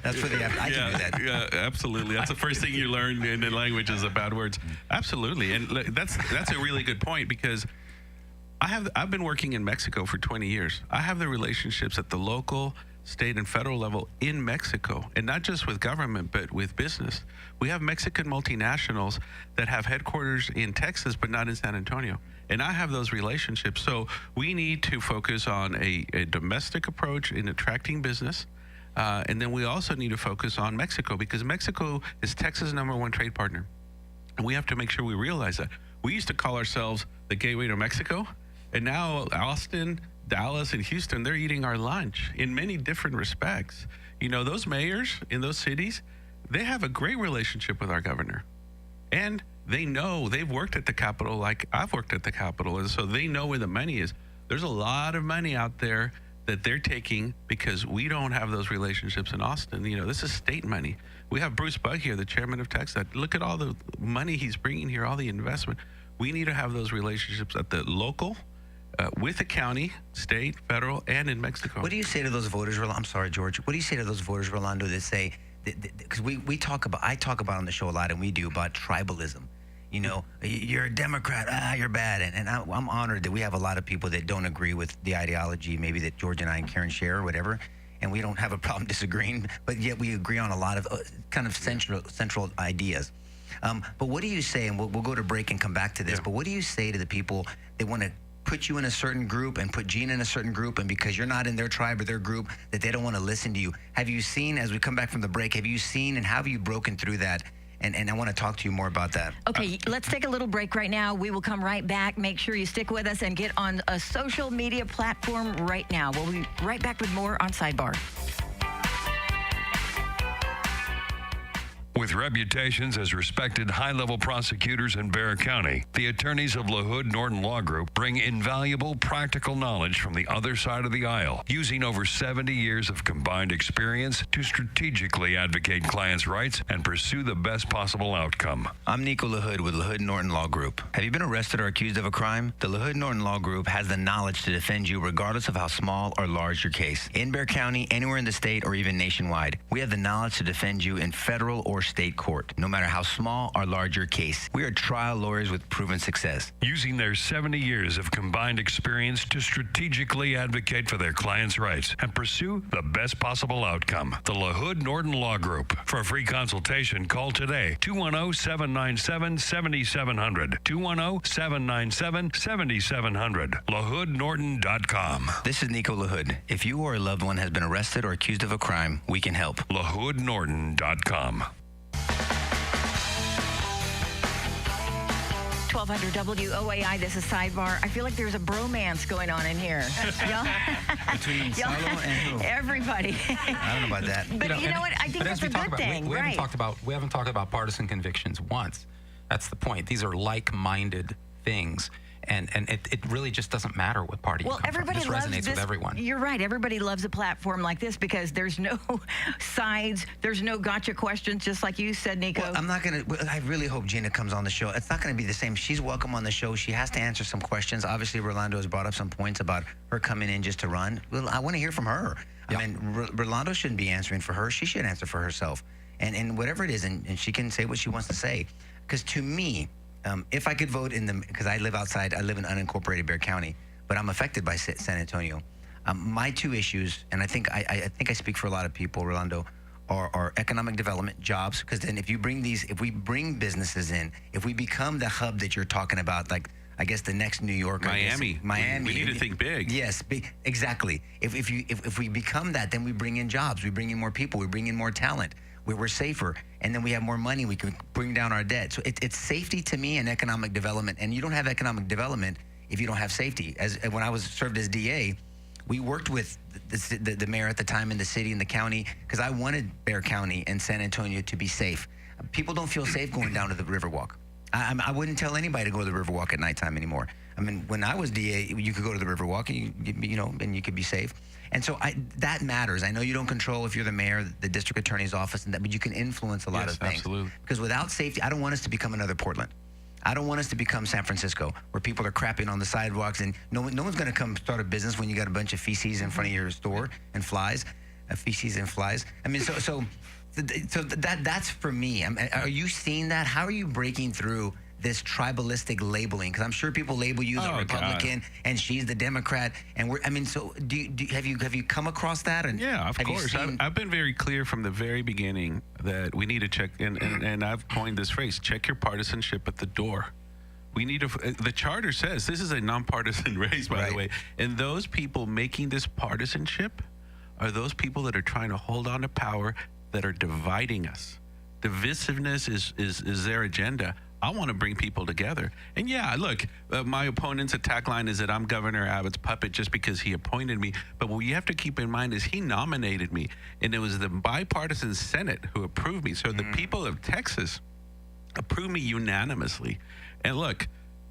That's for the after. I can do that. Yeah, absolutely. That's the first thing you learn in the language is the bad words. Absolutely, and that's a really good point because I've been working in Mexico for 20 years. I have the relationships at the local, state and federal level in Mexico, and not just with government, but with business. We have Mexican multinationals that have headquarters in Texas, but not in San Antonio. And I have those relationships. So we need to focus on a domestic approach in attracting business. And then we also need to focus on Mexico, because Mexico is Texas' #1 trade partner. And we have to make sure we realize that. We used to call ourselves the gateway to Mexico. And now Austin, Dallas, and Houston, they're eating our lunch in many different respects. You know, those mayors in those cities, they have a great relationship with our governor. And they know, they've worked at the Capitol like I've worked at the Capitol. And so they know where the money is. There's a lot of money out there that they're taking because we don't have those relationships in Austin. You know, this is state money. We have Bruce Bugg here, the chairman of Texas. Look at all the money he's bringing here, all the investment. We need to have those relationships at the local, with the county, state, federal, and in Mexico. What do you say to those voters, I'm sorry, George. What do you say to those voters, Rolando, that say, because I talk about on the show a lot, and we do, about tribalism. You know, you're a Democrat, you're bad. And I'm honored that we have a lot of people that don't agree with the ideology maybe that George and I and Karen share or whatever. And we don't have a problem disagreeing, but yet we agree on a lot of kind of central ideas. But what do you say, and we'll go to break and come back to this, but what do you say to the people that want to put you in a certain group and put Gina in a certain group, and because you're not in their tribe or their group, that they don't want to listen to you? Have you seen, as we come back from the break, have you seen and how have you broken through that? And I want to talk to you more about that. Okay, let's take a little break right now. We will come right back. Make sure you stick with us and get on a social media platform right now. We'll be right back with more on Sidebar. With reputations as respected high-level prosecutors in Bexar County, the attorneys of LaHood Norton Law Group bring invaluable practical knowledge from the other side of the aisle, using over 70 years of combined experience to strategically advocate clients' rights and pursue the best possible outcome. I'm Nico LaHood with LaHood Norton Law Group. Have you been arrested or accused of a crime? The LaHood Norton Law Group has the knowledge to defend you regardless of how small or large your case. In Bexar County, anywhere in the state, or even nationwide, we have the knowledge to defend you in federal or state court, no matter how small or large your case. We are trial lawyers with proven success. Using their 70 years of combined experience to strategically advocate for their clients' rights and pursue the best possible outcome. The LaHood Norton Law Group. For a free consultation, call today, 210-797-7700. 210-797-7700. LaHoodNorton.com. This is Nico LaHood. If you or a loved one has been arrested or accused of a crime, we can help. LaHoodNorton.com. 1200 WOAI, this is Sidebar. I feel like there's a bromance going on in here. Y'all? Between Salo and who? Everybody. I don't know about that. But you know what? I think that's a good thing, we right? We haven't talked about partisan convictions once. That's the point. These are like-minded things. And it really just doesn't matter what party you come everybody from. This loves resonates with everyone. You're right. Everybody loves a platform like this because there's no sides. There's no gotcha questions, just like you said, Nico. Well, I really hope Gina comes on the show. It's not going to be the same. She's welcome on the show. She has to answer some questions. Obviously, Rolando has brought up some points about her coming in just to run. Well, I want to hear from her. I mean, Rolando shouldn't be answering for her. She should answer for herself. And whatever it is, and she can say what she wants to say. Because to me, if I could vote because I live outside, I live in unincorporated Bexar County, but I'm affected by San Antonio. My two issues, and I think I speak for a lot of people, Rolando, are economic development, jobs. Because then if we bring businesses in, if we become the hub that you're talking about, like I guess the next New York, Miami. We need to think big. Yes, exactly. If we become that, then we bring in jobs, we bring in more people, we bring in more talent. We're safer, and then we have more money. We can bring down our debt. So it's safety to me and economic development. And you don't have economic development if you don't have safety. When I was served as DA, we worked with the mayor at the time in the city and the county because I wanted Bexar County and San Antonio to be safe. People don't feel safe going down to the Riverwalk. I wouldn't tell anybody to go to the Riverwalk at nighttime anymore. I mean, when I was DA, you could go to the Riverwalk and you could be safe. And so that matters. I know you don't control if you're the mayor, the district attorney's office, but you can influence a lot of things. Absolutely. Because without safety, I don't want us to become another Portland. I don't want us to become San Francisco, where people are crapping on the sidewalks and no one's going to come start a business when you got a bunch of feces in front of your store and flies, feces and flies. I mean, so that's for me. Are you seeing that? How are you breaking through this tribalistic labeling? Because I'm sure people label you the Republican and she's the Democrat, and so have you come across that? And yeah, of course. I've been very clear from the very beginning that we need to check, and I've coined this phrase: check your partisanship at the door. We need to. The charter says this is a nonpartisan race, by the way, and those people making this partisanship are those people that are trying to hold on to power, that are dividing us. Divisiveness is their agenda. I want to bring people together. And yeah, look, my opponent's attack line is that I'm Governor Abbott's puppet just because he appointed me. But what you have to keep in mind is he nominated me, and it was the bipartisan Senate who approved me. So the people of Texas approved me unanimously. And look,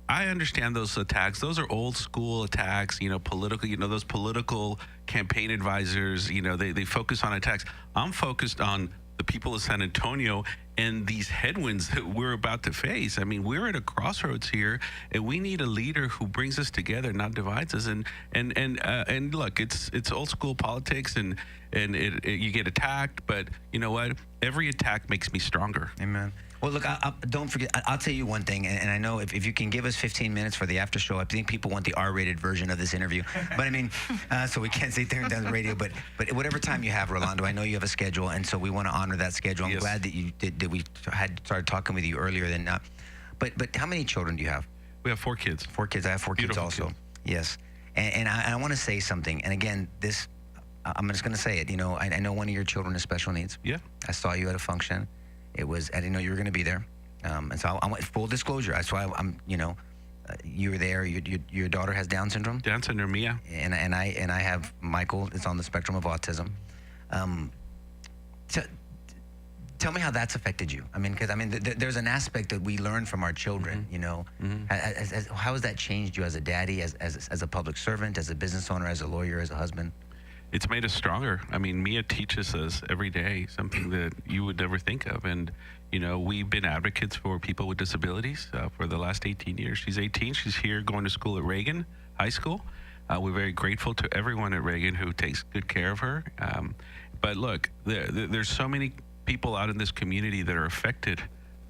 I understand those attacks. Those are old school attacks, political, those political campaign advisors, they focus on attacks. I'm focused on the people of San Antonio and these headwinds that we're about to face. I mean, we're at a crossroads here, and we need a leader who brings us together, not divides us. And look, it's old school politics, and you get attacked, but you know what? Every attack makes me stronger. Amen. Well, look, don't forget, I'll tell you one thing, and I know if you can give us 15 minutes for the after show, I think people want the R-rated version of this interview. But I mean, so we can't sit there and down the radio, but whatever time you have, Rolando, I know you have a schedule, and so we want to honor that schedule. I'm glad that we had started talking with you earlier than not. But how many children do you have? We have 4 kids. 4 kids. I have 4 kids also. Kids. Yes. And I want to say something, and again, I'm just going to say it. I know one of your children has special needs. Yeah. I saw you at a function. I didn't know you were going to be there, and so I went full disclosure. That's why you were there. Your daughter has Down syndrome. Down syndrome, yeah. And I have Michael. It's on the spectrum of autism. Tell me how that's affected you. I mean, because there's an aspect that we learn from our children. How has that changed you as a daddy, as a public servant, as a business owner, as a lawyer, as a husband? It's made us stronger. I mean, Mia teaches us every day something that you would never think of. And, we've been advocates for people with disabilities for the last 18 years. She's 18. She's here going to school at Reagan High School. We're very grateful to everyone at Reagan who takes good care of her. But look, there's so many people out in this community that are affected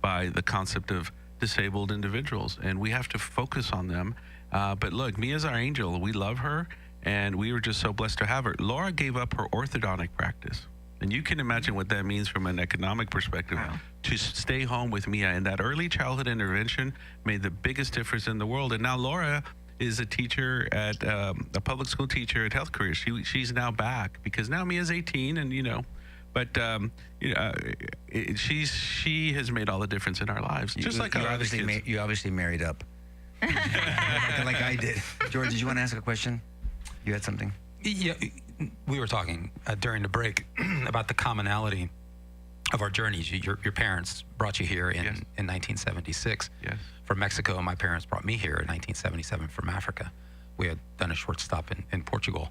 by the concept of disabled individuals, and we have to focus on them. But look, Mia's our angel. We love her. And we were just so blessed to have her. Laura gave up her orthodontic practice. And you can imagine what that means from an economic perspective. Wow. To stay home with Mia. And that early childhood intervention made the biggest difference in the world. And now Laura is a teacher at a public school teacher at Health Careers. She's now back because now Mia's 18, and but she has made all the difference in our lives. Just like our other kids. You obviously married up, like I did. George, did you want to ask a question? You had something? Yeah, we were talking during the break about the commonality of our journeys. Your parents brought you here in 1976 from Mexico, and my parents brought me here in 1977 from Africa. We had done a short stop in Portugal.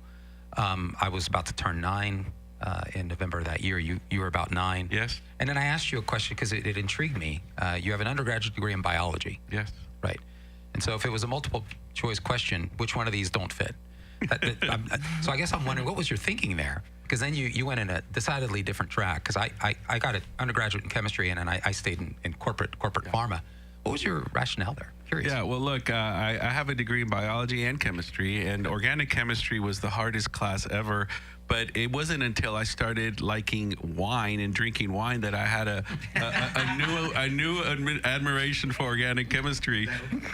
I was about to turn 9 in November of that year. You were about 9. Yes. And then I asked you a question because it intrigued me. You have an undergraduate degree in biology. Yes. Right. And so if it was a multiple choice question, which one of these don't fit? So I guess I'm wondering, what was your thinking there? Because then you went in a decidedly different track. Because I got an undergraduate in chemistry, and then I stayed in corporate pharma. What was your rationale there? Curious. Yeah, well, look, I have a degree in biology and chemistry, and organic chemistry was the hardest class ever. But it wasn't until I started liking wine and drinking wine that I had a new admiration for organic chemistry.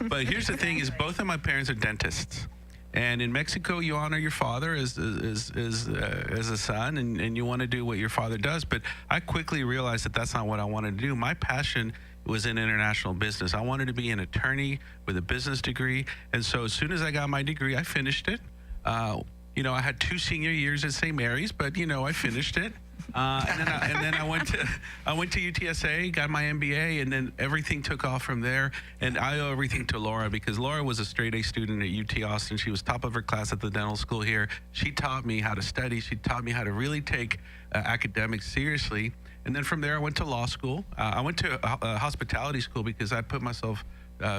But here's the thing: is both of my parents are dentists. And in Mexico, you honor your father as a son, and you want to do what your father does. But I quickly realized that that's not what I wanted to do. My passion was in international business. I wanted to be an attorney with a business degree. And so as soon as I got my degree, I finished it. I had 2 senior years at St. Mary's, but I finished it. And then I went to UTSA, got my MBA, and then everything took off from there. And I owe everything to Laura, because Laura was a straight A student at UT Austin. She was top of her class at the dental school here. She taught me how to study. She taught me how to really take academics seriously. And then from there, I went to law school. I went to hospitality school because I put myself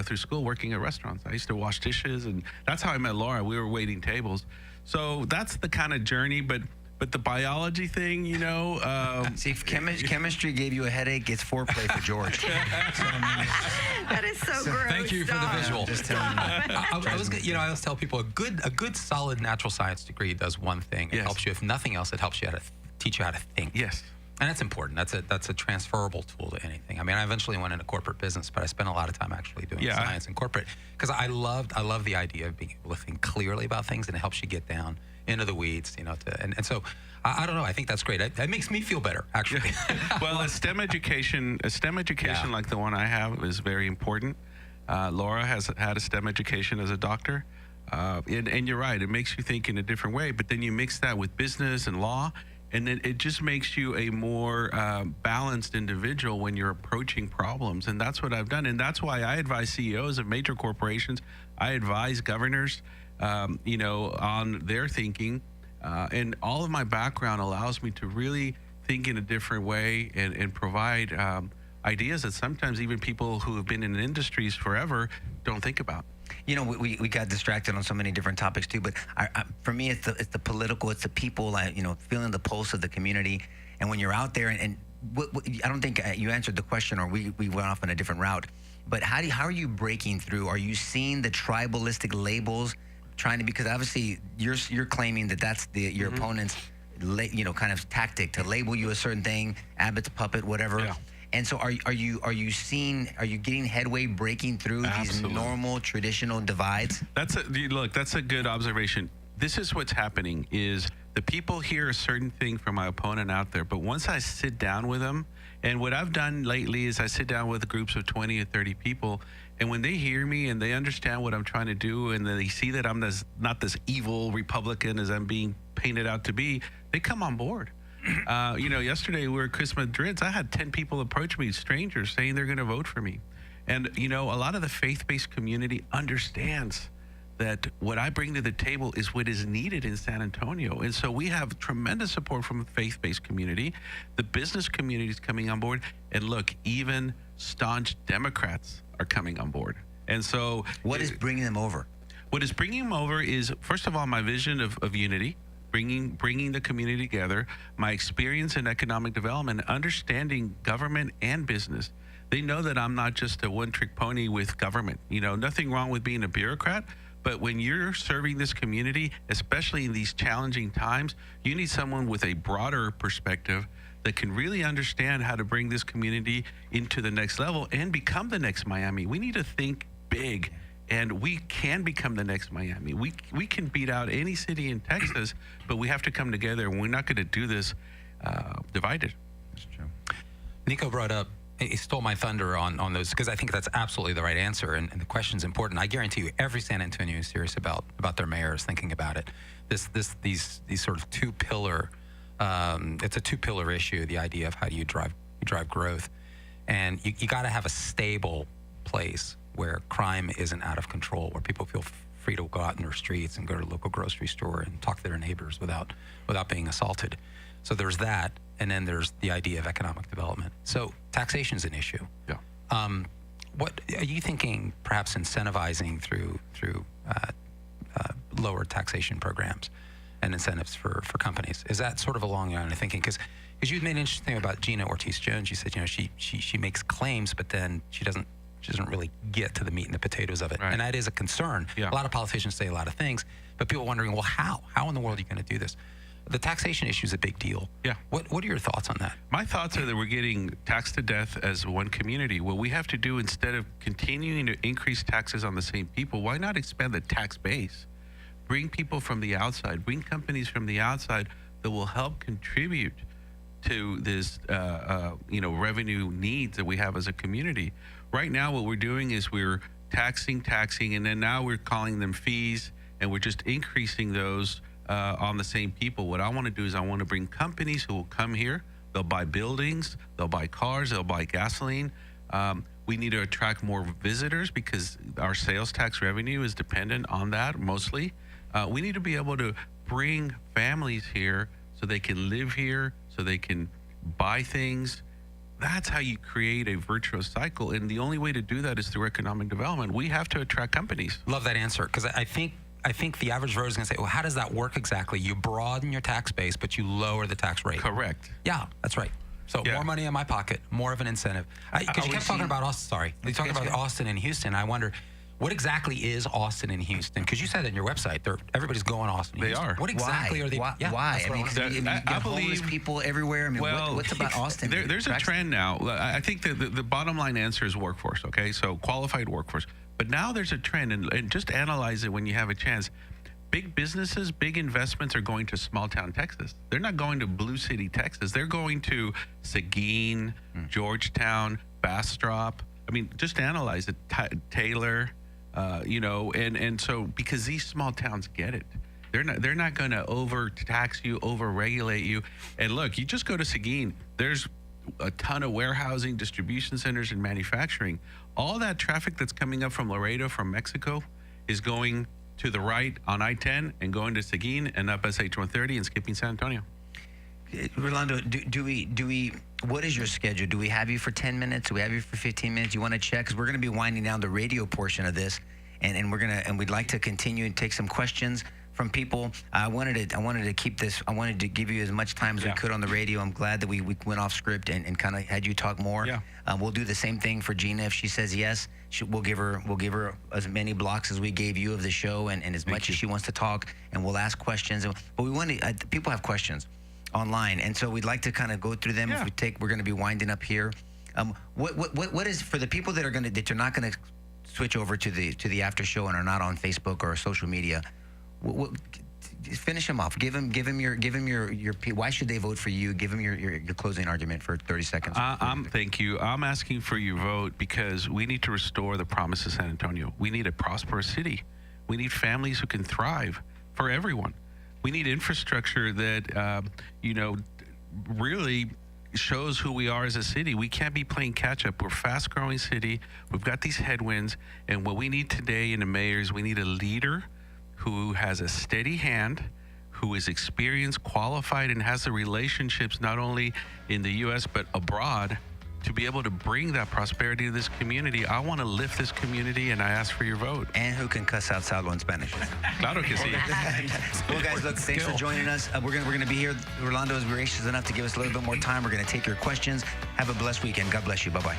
through school working at restaurants. I used to wash dishes, and that's how I met Laura. We were waiting tables. So that's the kind of journey. But But the biology thing, See, if chemistry gave you a headache, it's foreplay for George. That is so gross. Thank you for the Stop. visual. Just telling you. I always tell people a good solid natural science degree does one thing. It Yes. helps you, if nothing else, it helps you teach you how to think. Yes. And that's important. That's a transferable tool to anything. I mean, I eventually went into corporate business, but I spent a lot of time actually doing science in corporate because I love the idea of being able to think clearly about things, and it helps you get down into the weeds, and so I don't know. I think that's great. That makes me feel better, actually. Well, a STEM education like the one I have is very important. Laura has had a STEM education as a doctor. And you're right. It makes you think in a different way. But then you mix that with business and law, and then it just makes you a more balanced individual when you're approaching problems. And that's what I've done. And that's why I advise CEOs of major corporations. I advise governors, on their thinking. And all of my background allows me to really think in a different way and provide ideas that sometimes even people who have been in industries forever don't think about. We got distracted on so many different topics too, but for me, it's the political, it's the people, feeling the pulse of the community. And when you're out there, and I don't think you answered the question, or we went off on a different route. But how are you breaking through? Are you seeing the tribalistic labels because obviously you're claiming that that's your opponent's kind of tactic to label you a certain thing, Abbott's puppet, whatever. Yeah. And so are you getting headway breaking through Absolutely. these normal traditional divides? That's a good observation. This is what's happening is the people hear a certain thing from my opponent out there, but once I sit down with them, and what I've done lately is I sit down with groups of 20 or 30 people, and when they hear me and they understand what I'm trying to do, and they see that I'm not this evil Republican as I'm being painted out to be, they come on board. Yesterday we were at Chris Madrid's. I had 10 people approach me, strangers, saying they're going to vote for me. And, a lot of the faith-based community understands that what I bring to the table is what is needed in San Antonio. And so we have tremendous support from the faith-based community. The business community is coming on board. And look, even staunch Democrats are coming on board. And so what is bringing them over? What is bringing them over is, first of all, my vision of unity, bringing the community together, my experience in economic development, understanding government and business. They know that I'm not just a one-trick pony with government. Nothing wrong with being a bureaucrat, but when you're serving this community, especially in these challenging times, you need someone with a broader perspective that can really understand how to bring this community into the next level and become the next Miami. We need to think big, and we can become the next Miami. We can beat out any city in Texas, but we have to come together, and we're not going to do this divided. That's true. Nico brought up, he stole my thunder on those, because I think that's absolutely the right answer, and the question's important. I guarantee you, every San Antonio is serious about their mayors thinking about it. These sort of two-pillar, it's a two-pillar issue, the idea of how do you drive growth. And you got to have a stable place where crime isn't out of control, where people feel free to go out in their streets and go to the local grocery store and talk to their neighbors without being assaulted. So there's that, and then there's the idea of economic development. So taxation is an issue. Yeah. What are you thinking? Perhaps incentivizing through lower taxation programs and incentives for companies. Is that sort of along the line of thinking? Because you made an interesting thing about Gina Ortiz-Jones. You said she makes claims, but then she doesn't really get to the meat and the potatoes of it. Right. And that is a concern. Yeah. A lot of politicians say a lot of things, but people are wondering, well, how in the world are you going to do this? The taxation issue is a big deal. Yeah. What are your thoughts on that? My thoughts are that we're getting taxed to death as one community. What we have to do, instead of continuing to increase taxes on the same people, why not expand the tax base? Bring people from the outside, bring companies from the outside that will help contribute to this, revenue needs that we have as a community. Right now, what we're doing is we're taxing, and then now we're calling them fees, and we're just increasing those on the same people. What I want to do is I want to bring companies who will come here. They'll buy buildings, they'll buy cars, they'll buy gasoline. We need to attract more visitors because our sales tax revenue is dependent on that mostly. We need to be able to bring families here so they can live here, so they can buy things. That's how you create a virtuous cycle. And the only way to do that is through economic development. We have to attract companies. Love that answer, because I think I think the average voter is going to say, well, how does that work exactly? You broaden your tax base, but you lower the tax rate. Correct. Yeah, that's right. So more money in my pocket, more of an incentive. Because you kept talking about Austin. Sorry, you talked about Austin and Houston. I wonder, what exactly is Austin and Houston? Because you said in your website, everybody's going to Austin. They Houston. are. What exactly are they? Why? Yeah, I mean, you get homeless people everywhere. I mean, what's about Austin? There's a trend now. I think the bottom line answer is workforce, okay? So qualified workforce. But now there's a trend, and just analyze it when you have a chance. Big businesses, big investments are going to small town Texas. They're not going to Blue City, Texas. They're going to Seguin, Georgetown, Bastrop. I mean, just analyze it. Taylor, and so because these small towns get it. They're not going to overtax you, overregulate you. And look, you just go to Seguin. There's a ton of warehousing, distribution centers, and manufacturing. All that traffic that's coming up from Laredo, from Mexico, is going to the right on I-10 and going to Seguin and up SH-130 and skipping San Antonio. Rolando, do we? What is your schedule? Do we have you for 10 minutes? Do we have you for 15 minutes? You want to check? Because we're going to be winding down the radio portion of this, and we'd like to continue and take some questions from people. I wanted to keep this. I wanted to give you as much time as we could on the radio. I'm glad that we went off script and kind of had you talk more. Yeah. We'll do the same thing for Gina. If she says yes, we'll give her as many blocks as we gave you of the show, and as much as she wants to talk, and we'll ask questions. But we want to. People have questions online, and so we'd like to kind of go through them. Yeah. We're going to be winding up here. What is for the people that you're not going to switch over to the after show and are not on Facebook or social media? Finish them off. Give them your why should they vote for you? Give them your closing argument for 30 seconds. Thank you. I'm asking for your vote because we need to restore the promise of San Antonio. We need a prosperous city. We need families who can thrive for everyone. We need infrastructure that really shows who we are as a city. We can't be playing catch up. We're a fast-growing city. We've got these headwinds, and what we need today in the mayor is we need a leader who has a steady hand, who is experienced, qualified, and has the relationships not only in the U.S. but abroad to be able to bring that prosperity to this community. I want to lift this community, and I ask for your vote. And who can cuss out Salvo in Spanish. Claro que sí. Well, guys, look, thanks for joining us. We're gonna be here. Rolando is gracious enough to give us a little bit more time. We're gonna take your questions. Have a blessed weekend. God bless you. Bye-bye.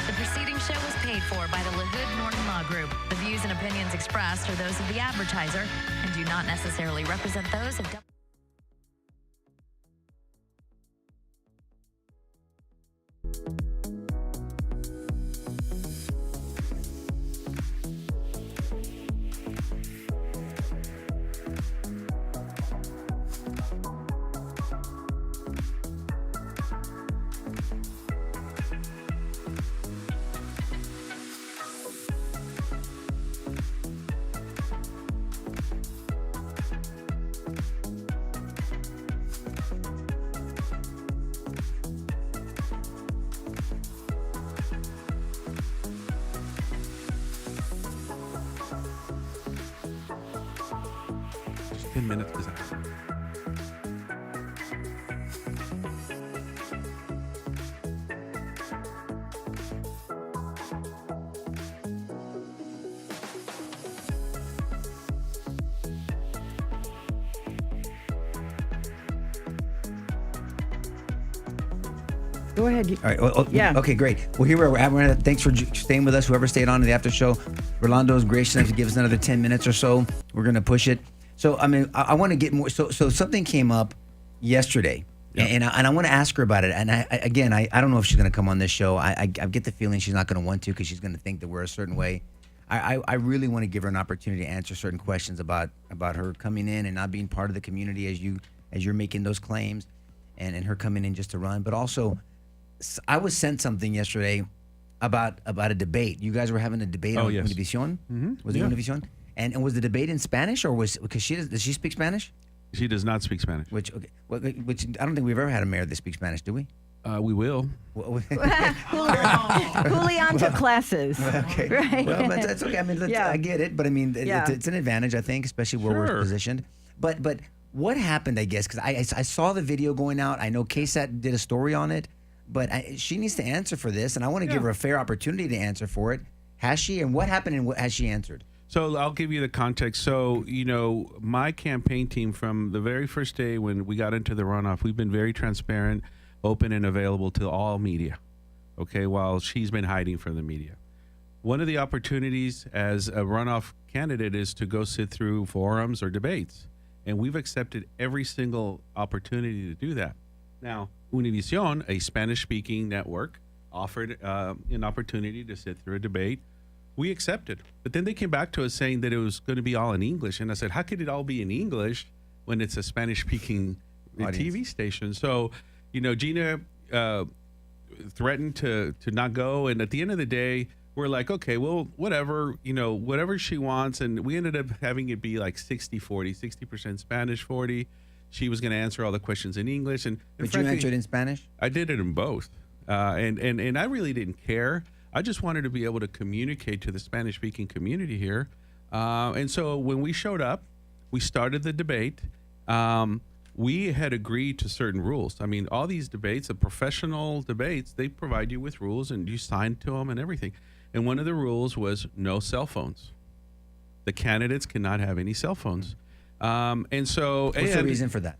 The preceding show was paid for by the LaHood Norton Law Group. The views and opinions expressed are those of the advertiser and do not necessarily represent those of Just 10 minutes. Go ahead. All right. Yeah. Okay, great. Well, here we're at. Thanks for staying with us. Whoever stayed on to the after show. Rolando is gracious enough to give us another 10 minutes or so. We're going to push it. So, I mean, I want to get more. So something came up yesterday, and I want to ask her about it. And I don't know if she's going to come on this show. I get the feeling she's not going to want to because she's going to think that we're a certain way. I really want to give her an opportunity to answer certain questions about her coming in and not being part of the community as you're making those claims, and her coming in just to run. But also, I was sent something yesterday about a debate. You guys were having a debate on Univision. Mm-hmm. Was it Univision? And was the debate in Spanish or does she speak Spanish? She does not speak Spanish. Which I don't think we've ever had a mayor that speaks Spanish, do we? We will. Julian took classes. Okay. Right. Well, that's okay. I mean, I get it, but I mean, it's an advantage, I think, especially where we're positioned. But what happened, I guess, because I saw the video going out. I know KSAT did a story on it, but she needs to answer for this, and I want to give her a fair opportunity to answer for it. Has she? And what happened, and what has she answered? So I'll give you the context. So, my campaign team from the very first day when we got into the runoff, we've been very transparent, open, and available to all media, okay, while she's been hiding from the media. One of the opportunities as a runoff candidate is to go sit through forums or debates, and we've accepted every single opportunity to do that. Now, Univision, a Spanish-speaking network, offered an opportunity to sit through a debate. We accepted. But then they came back to us saying that it was going to be all in English. And I said, how could it all be in English when it's a Spanish-speaking TV station? So, Gina threatened to not go. And at the end of the day, we're like, okay, well, whatever, whatever she wants. And we ended up having it be like 60-40, 60% Spanish, 40. She was going to answer all the questions in English. But frankly, you answered in Spanish? I did it in both. And I really didn't care. I just wanted to be able to communicate to the Spanish-speaking community here. And so when we showed up, we started the debate. We had agreed to certain rules. I mean, all these debates, the professional debates, they provide you with rules, and you sign to them and everything. And one of the rules was no cell phones. The candidates cannot have any cell phones. And so... What's the reason for that?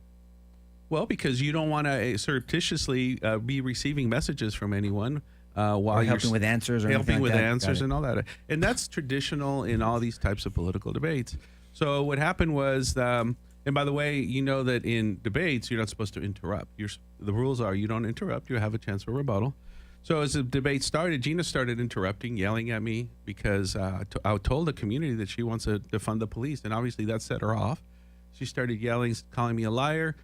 Well, because you don't want to surreptitiously be receiving messages from anyone while helping with answers or helping with like answers and all that. And that's traditional in all these types of political debates. So what happened was, and by the way, you know that in debates, you're not supposed to interrupt. The rules are you don't interrupt. You have a chance for rebuttal. So as the debate started, Gina started interrupting, yelling at me because I told the community that she wants to defund the police. And obviously that set her off. She started yelling, calling me a liar.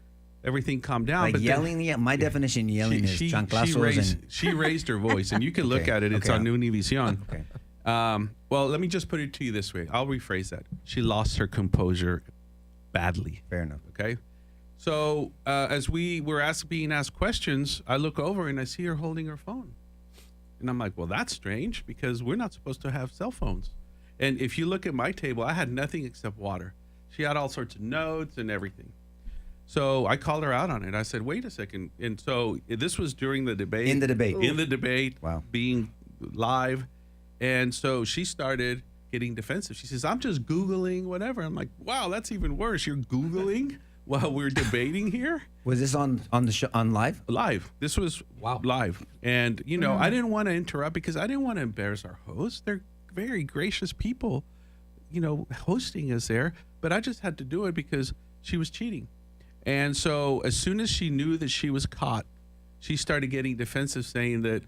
Everything calmed down. Like but yelling, my definition of yelling is chanclazos. She raised her voice, and you can look at it. It's on Univision. Okay. Well, let me just put it to you this way. I'll rephrase that. She lost her composure badly. Fair enough. Okay. So as we were being asked questions, I look over and I see her holding her phone. And I'm like, well, that's strange because we're not supposed to have cell phones. And if you look at my table, I had nothing except water. She had all sorts of notes and everything. So I called her out on it. I said, wait a second. And so this was during the debate. In the debate. In the debate. Wow. Being live. And so she started getting defensive. She says, I'm just Googling whatever. I'm like, wow, that's even worse. You're Googling while we're debating here? Was this on the show, on live? Live. This was live. And, I didn't want to interrupt because I didn't want to embarrass our hosts. They're very gracious people, hosting us there. But I just had to do it because she was cheating. And so as soon as she knew that she was caught, she started getting defensive, saying that,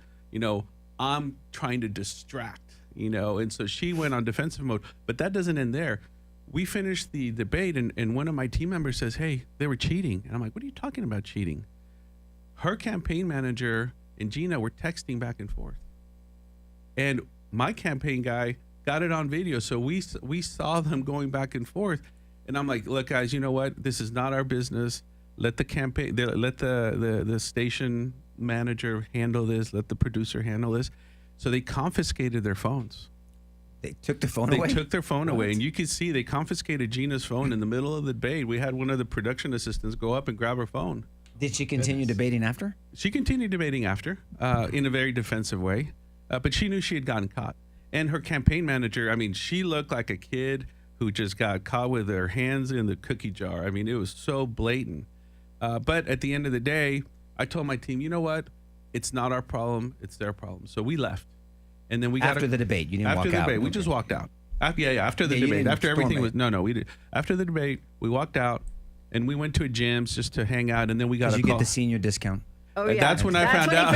I'm trying to distract, and so she went on defensive mode. But that doesn't end there. We finished the debate, and one of my team members says, hey, they were cheating. And I'm like, what are you talking about cheating? Her campaign manager and Gina were texting back and forth. And my campaign guy got it on video. So we saw them going back and forth. And I'm like, look, guys, you know what? This is not our business. Let the campaign, let the station manager handle this. Let the producer handle this. So they confiscated their phones. They took the phone away? They took their phone away. And you can see they confiscated Gina's phone in the middle of the debate. We had one of the production assistants go up and grab her phone. Did she continue debating after? She continued debating after in a very defensive way. But she knew she had gotten caught. And her campaign manager, she looked like a kid who just got caught with their hands in the cookie jar. It was so blatant. But at the end of the day, I told my team, you know what? It's not our problem. It's their problem. So we left. And then we got after the debate. You didn't walk out. After the debate, we just walked out. After the debate, after everything was we did. After the debate, we walked out, and we went to a Gym's just to hang out. And then we got a call. Did you get the senior discount? Oh, yeah. That's when I found out.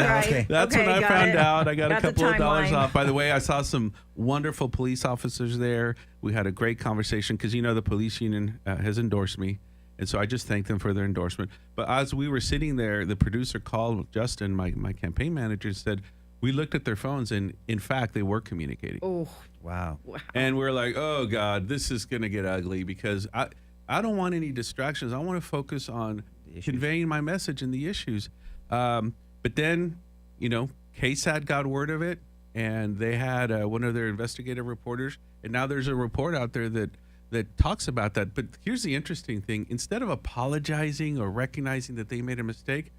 Right? Okay. That's when I found out. I got a couple of dollars off. By the way, I saw some wonderful police officers there. We had a great conversation because the police union has endorsed me. And so I just thanked them for their endorsement. But as we were sitting there, the producer called Justin, my campaign manager, and said, we looked at their phones, and in fact, they were communicating. Oh, wow. And we're like, oh, God, this is going to get ugly because I don't want any distractions. I want to focus on conveying my message and the issues. But then, KSAT got word of it, and they had one of their investigative reporters, and now there's a report out there that talks about that. But here's the interesting thing. Instead of apologizing or recognizing that they made a mistake,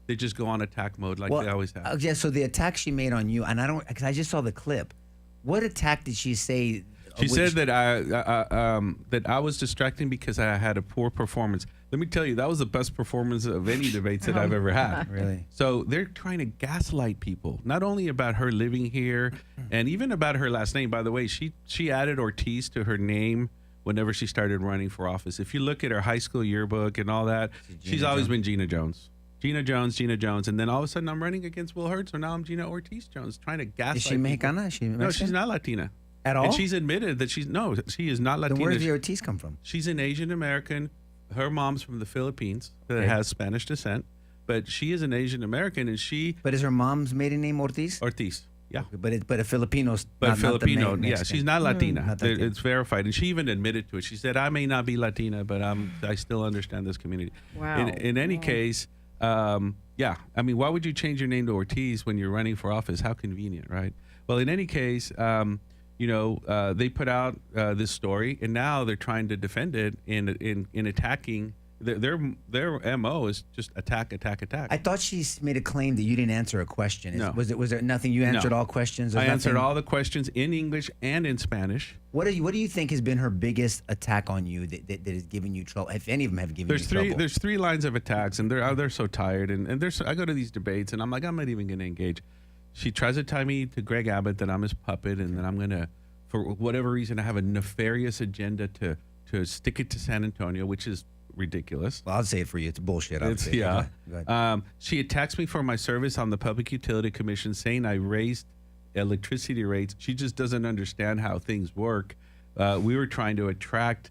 they just go on attack mode like they always have. Yeah, so the attack she made on you, and because I just saw the clip. What attack did she say She said that I was distracting because I had a poor performance. Let me tell you, that was the best performance of any debates that I've ever had. Really? So they're trying to gaslight people, not only about her living here, and even about her last name. By the way, she added Ortiz to her name whenever she started running for office. If you look at her high school yearbook and all that, she's always been Gina Jones. Gina Jones, and then all of a sudden I'm running against Will Hurd, so now I'm Gina Ortiz Jones, trying to gaslight. Is she Mexicana? Is she Mexican? No, she's not Latina. At all? And she's admitted that she is not Latina. Then where does the Ortiz come from? She's an Asian American. Her mom's from the Philippines that has Spanish descent, but she is an Asian American, and she. But is her mom's maiden name Ortiz? Ortiz. Yeah. Okay, but a Filipino's. But Filipino, not the yeah, she's not Latina. Not Latina. It's verified, and she even admitted to it. She said, "I may not be Latina, but I still understand this community." Wow. In any case, yeah. I mean, why would you change your name to Ortiz when you're running for office? How convenient, right? Well, in any case, they put out this story, and now they're trying to defend it in attacking. Their MO is just attack. I thought she made a claim that you didn't answer a question. No. Was there nothing? You answered all questions? I answered all the questions in English and in Spanish. What do you think has been her biggest attack on you that has given you trouble? If any of them have given you trouble? There's three lines of attacks, and they're so tired. And I go to these debates, and I'm like, I'm not even going to engage. She tries to tie me to Greg Abbott that I'm his puppet, and that I'm going to, for whatever reason, I have a nefarious agenda to stick it to San Antonio, which is ridiculous. Well, I'll say it for you. It's bullshit. Yeah. Go ahead. She attacks me for my service on the Public Utility Commission, saying I raised electricity rates. She just doesn't understand how things work. We were trying to attract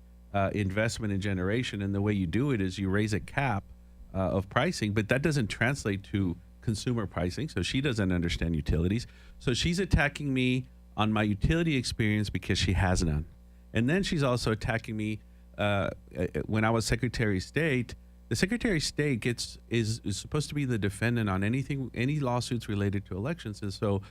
investment in generation, and the way you do it is you raise a cap of pricing, but that doesn't translate to consumer pricing, so she doesn't understand utilities. So she's attacking me on my utility experience because she has none. And then she's also attacking me when I was Secretary of State. The Secretary of State is supposed to be the defendant on any lawsuits related to elections. And so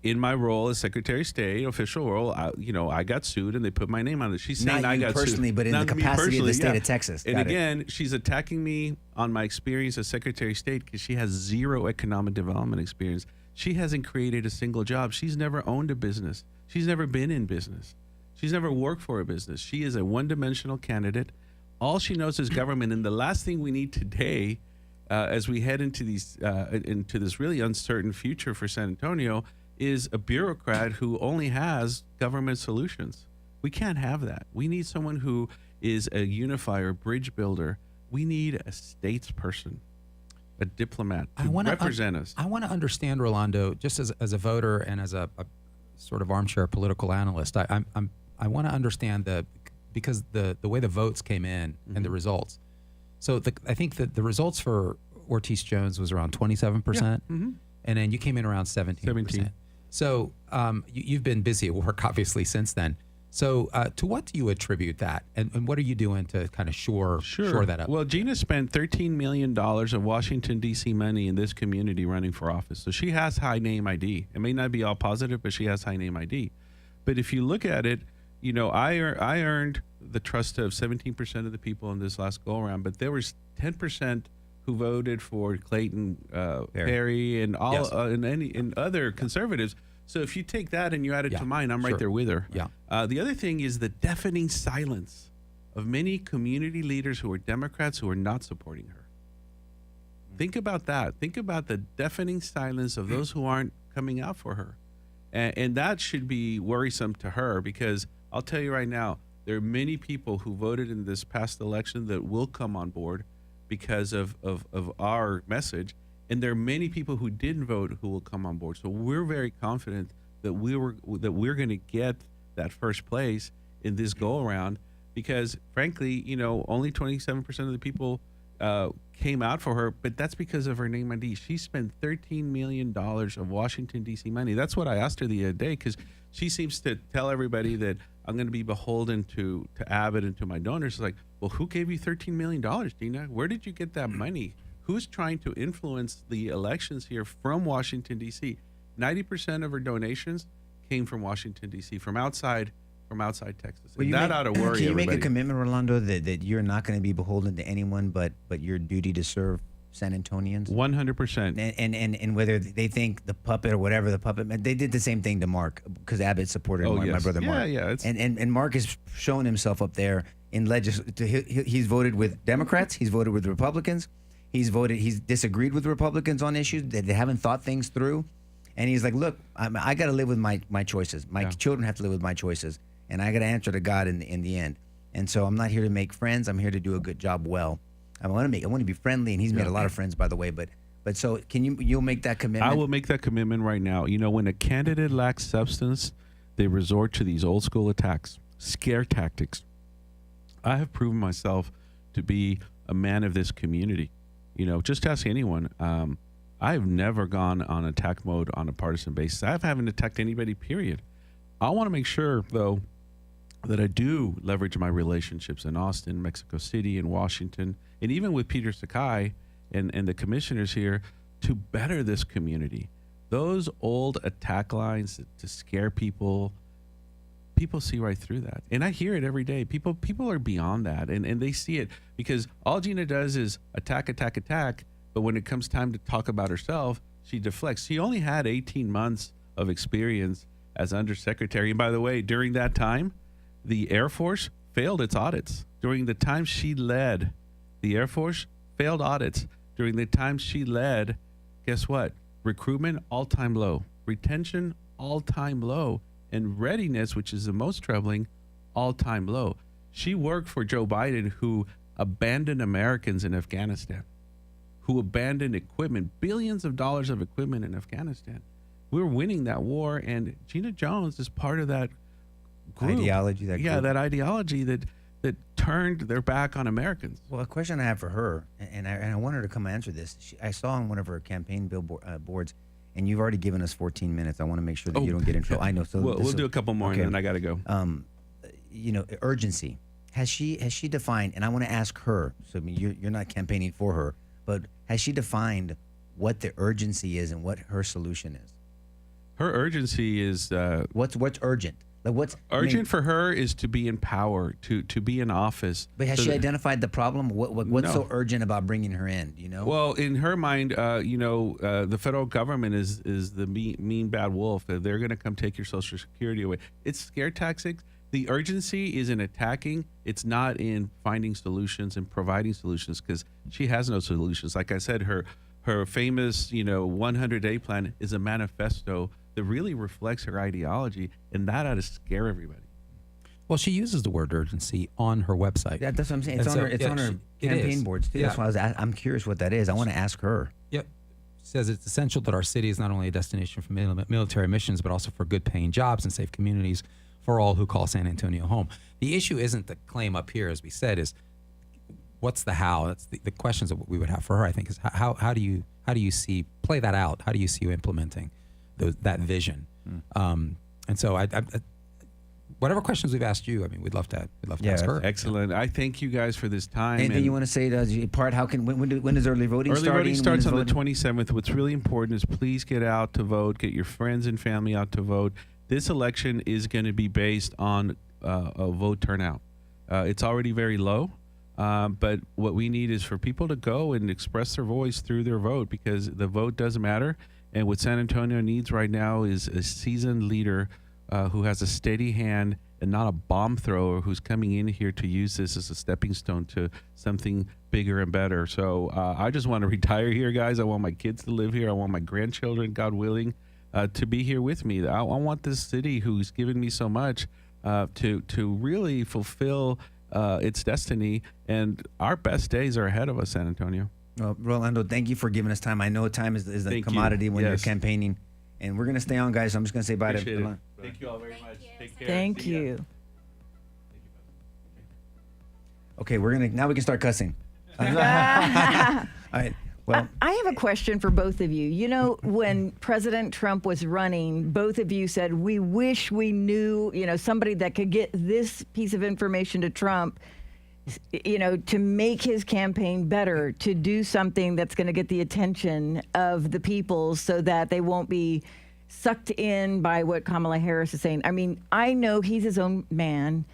in my role as Secretary of State, official role, I got sued and they put my name on it. She's saying Not I you got personally, sued. but in Not the me capacity of the personally, state yeah. of Texas. And Got it. again, she's attacking me on my experience as Secretary of State because she has zero economic development experience. She hasn't created a single job. She's never owned a business. She's never been in business. She's never worked for a business. She is a one-dimensional candidate. All she knows is government. And the last thing we need today, as we head into this really uncertain future for San Antonio, is a bureaucrat who only has government solutions. We can't have that. We need someone who is a unifier, bridge builder. We need a statesperson, a diplomat to represent us. I want to understand, Rolando, just as a voter and as a sort of armchair political analyst. I want to understand because the way the votes came in and the results. So I think that the results for Ortiz Jones was around 27%, and then you came in around 17%. So you've been busy at work, obviously, since then. So to what do you attribute that, and what are you doing to kind of shore that up? Well, Gina spent $13 million of Washington, D.C. money in this community running for office. So she has high name ID. It may not be all positive, but she has high name ID. But if you look at it, I earned the trust of 17% of the people in this last go-around, but there was 10% who voted for Clayton Perry and all Yes. and other conservatives. So if you take that and you add it to mine, I'm right there with her. Yeah. The other thing is the deafening silence of many community leaders who are Democrats who are not supporting her. Think about that. Think about the deafening silence of those who aren't coming out for her. And that should be worrisome to her, because I'll tell you right now, there are many people who voted in this past election that will come on board because of our message. And there are many people who didn't vote who will come on board. So we're very confident that we're going to get that first place in this go around, because frankly, only 27% of the people came out for her, but that's because of her name ID. She spent $13 million of Washington, D.C. money. That's what I asked her the other day, because she seems to tell everybody that I'm going to be beholden to Abbott and to my donors. It's like, well, who gave you $13 million, Gina? Where did you get that money? Who's trying to influence the elections here from Washington, D.C.? 90% of her donations came from Washington, D.C., from outside Texas. Well, And that ought to worry everybody. Can you make a commitment, Rolando, that you're not going to be beholden to anyone but your duty to serve San Antonians. 100%. And whether they think the puppet or whatever the puppet meant, they did the same thing to Mark because Abbott supported my brother Mark. Yeah. And Mark has shown himself up there in he's voted with Democrats, he's voted with Republicans, he's disagreed with Republicans on issues that they haven't thought things through, and he's like, look, I got to live with my choices. My children have to live with my choices, and I got to answer to God in the end. And so I'm not here to make friends. I'm here to do a good job well. I want to be friendly, and he's made a lot of friends, by the way. But so you'll make that commitment? I will make that commitment right now. You know, when a candidate lacks substance, they resort to these old school attacks, scare tactics. I have proven myself to be a man of this community. You know, just ask anyone. I've never gone on attack mode on a partisan basis. I haven't attacked anybody, period. I want to make sure, though, that I do leverage my relationships in Austin, Mexico City, and Washington, and even with Peter Sakai and the commissioners here to better this community. Those old attack lines to scare people see right through that. And I hear it every day. People are beyond that, and they see it because all Gina does is attack. But when it comes time to talk about herself, she deflects. She only had 18 months of experience as undersecretary. And by the way, during that time, the Air Force failed its audits. During the time she led, the Air Force failed audits. During the time she led, guess what? Recruitment, all-time low. Retention, all-time low. And readiness, which is the most troubling, all-time low. She worked for Joe Biden, who abandoned Americans in Afghanistan, who abandoned equipment, billions of dollars of equipment in Afghanistan. We're winning that war, and Gina Jones is part of that group. Ideology, that ideology that turned their back on Americans. Well, a question I have for her, and I want her to come answer this. I saw on one of her campaign boards, and you've already given us 14 minutes. I want to make sure that you don't get in trouble. I know. So we'll do a couple more, and then I got to go. You know, urgency. Has she defined? And I want to ask her. So I mean, you're not campaigning for her, but has she defined what the urgency is and what her solution is? Her urgency is what's urgent. Like what's urgent for her is to be in power, to be in office. But has she identified the problem? What's so urgent about bringing her in? You know. Well, in her mind, the federal government is the mean bad wolf. They're going to come take your Social Security away. It's scare tactics. The urgency is in attacking. It's not in finding solutions and providing solutions because she has no solutions. Like I said, her famous 100-day plan is a manifesto that really reflects her ideology, and that ought to scare everybody. Well, she uses the word urgency on her website. Yeah, that's what I'm saying. It's on her campaign boards too. Yeah. That's why I'm curious what that is. I want to ask her. Yep. She says it's essential that our city is not only a destination for military missions, but also for good-paying jobs and safe communities for all who call San Antonio home. The issue isn't the claim up here, as we said, is what's the how? That's the questions that we would have for her, I think, is how do you see play that out? How do you see you implementing that vision? And so I whatever questions we've asked you, I mean, we'd love to ask her. Excellent. I thank you guys for this time. Anything you want to say to part? When does early voting start? Early voting starts on the 27th. What's really important is please get out to vote. Get your friends and family out to vote. This election is going to be based on a vote turnout. It's already very low, but what we need is for people to go and express their voice through their vote because the vote does matter. And what San Antonio needs right now is a seasoned leader who has a steady hand and not a bomb thrower who's coming in here to use this as a stepping stone to something bigger and better. So I just want to retire here, guys. I want my kids to live here. I want my grandchildren, God willing, to be here with me. I want this city who's given me so much to really fulfill its destiny. And our best days are ahead of us, San Antonio. Well, Rolando, thank you for giving us time. I know time is a commodity when you're campaigning. And we're going to stay on, guys. So I'm just going to say bye Appreciate to it. Thank you all very much. Take care. Thank you. Okay, now we can start cussing. All right. Well, I have a question for both of you. You know, when President Trump was running, both of you said, we wish we knew, somebody that could get this piece of information to Trump, to make his campaign better, to do something that's going to get the attention of the people so that they won't be sucked in by what Kamala Harris is saying. I mean, I know he's his own man,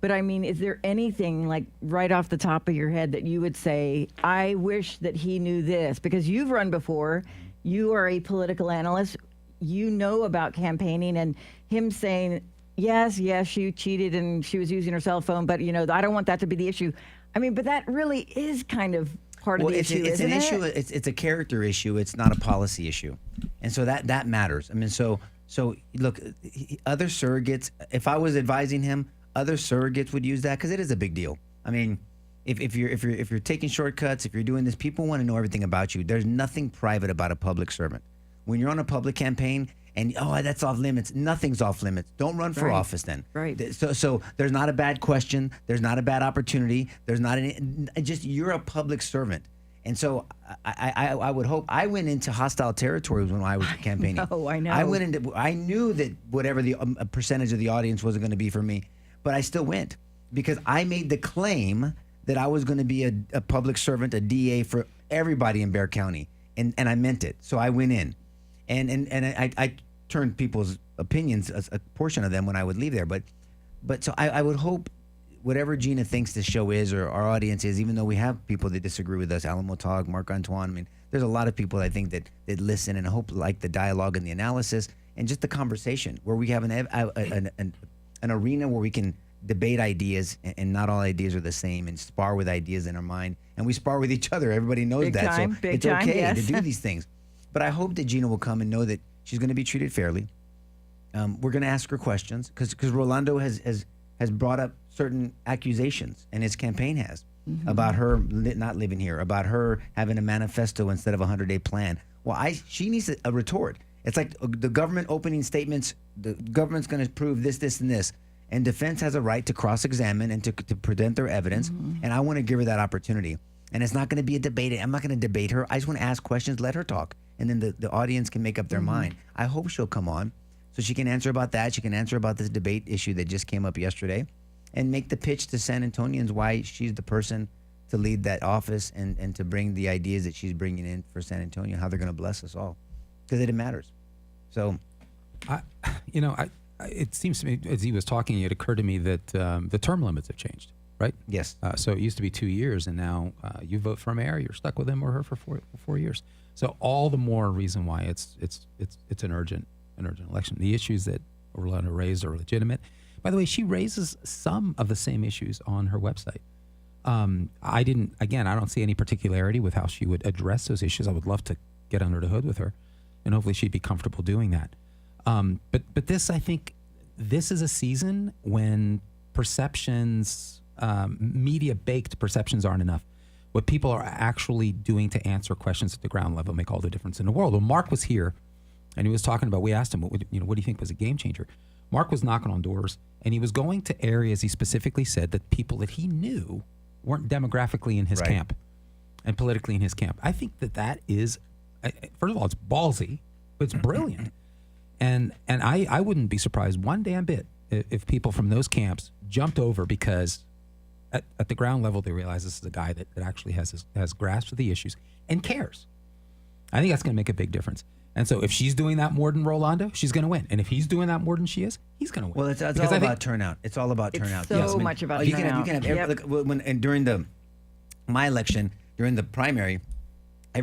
But I mean, is there anything like right off the top of your head that you would say, I wish that he knew this? Because you've run before, you are a political analyst, you know about campaigning, and him saying, yes, she cheated and she was using her cell phone, but I don't want that to be the issue. I mean, but that really is kind of part of the issue, it's isn't an it? issue. It's a character issue. It's not a policy issue, and so that matters. I mean, so look, other surrogates. If I was advising him, other surrogates would use that because it is a big deal. I mean, if you're taking shortcuts, if you're doing this, people want to know everything about you. There's nothing private about a public servant. When you're on a public campaign and that's off limits, nothing's off limits. Don't run for office then. Right. So there's not a bad question. There's not a bad opportunity. There's not just you're a public servant. And so I would hope. I went into hostile territories when I was campaigning. I know. I knew that whatever the percentage of the audience wasn't going to be for me, but I still went because I made the claim that I was going to be a public servant, a DA for everybody in Bexar County, and I meant it. So I went in, and I turned people's opinions, a portion of them, when I would leave there. But so I would hope whatever Gina thinks this show is, or our audience is, even though we have people that disagree with us, Alamo Tog, Marc Antoine, I mean, there's a lot of people I think that listen and I hope like the dialogue and the analysis and just the conversation where we have an arena where we can debate ideas, and not all ideas are the same, and spar with ideas in our mind. And we spar with each other. Everybody knows Big that. time, So big it's time, okay yes. to do these things. But I hope that Gina will come and know that she's going to be treated fairly. We're going to ask her questions because Rolando has brought up certain accusations, and his campaign has, about her not living here, about her having a manifesto instead of a 100-day plan. Well, she needs a retort. It's like the government opening statements. The government's going to prove this, this, and this. And defense has a right to cross-examine and to present their evidence. And I want to give her that opportunity. And it's not going to be a debate. I'm not going to debate her. I just want to ask questions, let her talk. And then the audience can make up their mind. I hope she'll come on so she can answer about that. She can answer about this debate issue that just came up yesterday and make the pitch to San Antonians why she's the person to lead that office and to bring the ideas that she's bringing in for San Antonio, how they're going to bless us all. Because it matters. So, it seems to me, as he was talking, it occurred to me that the term limits have changed, right? Yes. So it used to be 2 years, and now you vote for a mayor, you're stuck with him or her for four years. So all the more reason why it's an urgent election. The issues that Orlando raised are legitimate. By the way, she raises some of the same issues on her website. I don't see any particularity with how she would address those issues. I would love to get under the hood with her, and hopefully she'd be comfortable doing that. But this, I think, this is a season when perceptions, media-baked perceptions aren't enough. What people are actually doing to answer questions at the ground level make all the difference in the world. When Mark was here, and he was talking about, we asked him, what do you think was a game changer? Mark was knocking on doors, and he was going to areas, he specifically said, that people that he knew weren't demographically in his camp and politically in his camp. I think that is, first of all, it's ballsy, but it's brilliant. And I wouldn't be surprised one damn bit if people from those camps jumped over because at the ground level they realize this is a guy that actually has grasp of the issues and cares. I think that's going to make a big difference. And so if she's doing that more than Rolando, she's going to win. And if he's doing that more than she is, he's going to win. Well, it's all about turnout. It's all about turnout. So much about turnout. You can have during my election, during the primary,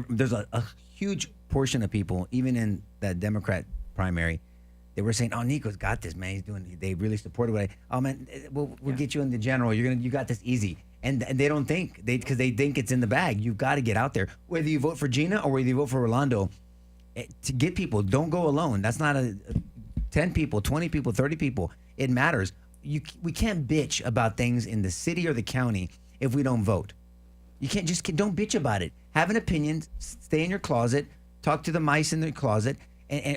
there's a huge portion of people, even in that Democrat primary, they were saying, "Oh, Nico's got this, man. They really supported what oh man, we'll get you in the general. You got this easy." And they don't think because they think it's in the bag. You've got to get out there, whether you vote for Gina or whether you vote for Rolando. To get people, don't go alone. That's not 10 people, 20 people, 30 people. It matters. We can't bitch about things in the city or the county if we don't vote. You don't bitch about it. Have an opinion. Stay in your closet. Talk to the mice in the closet,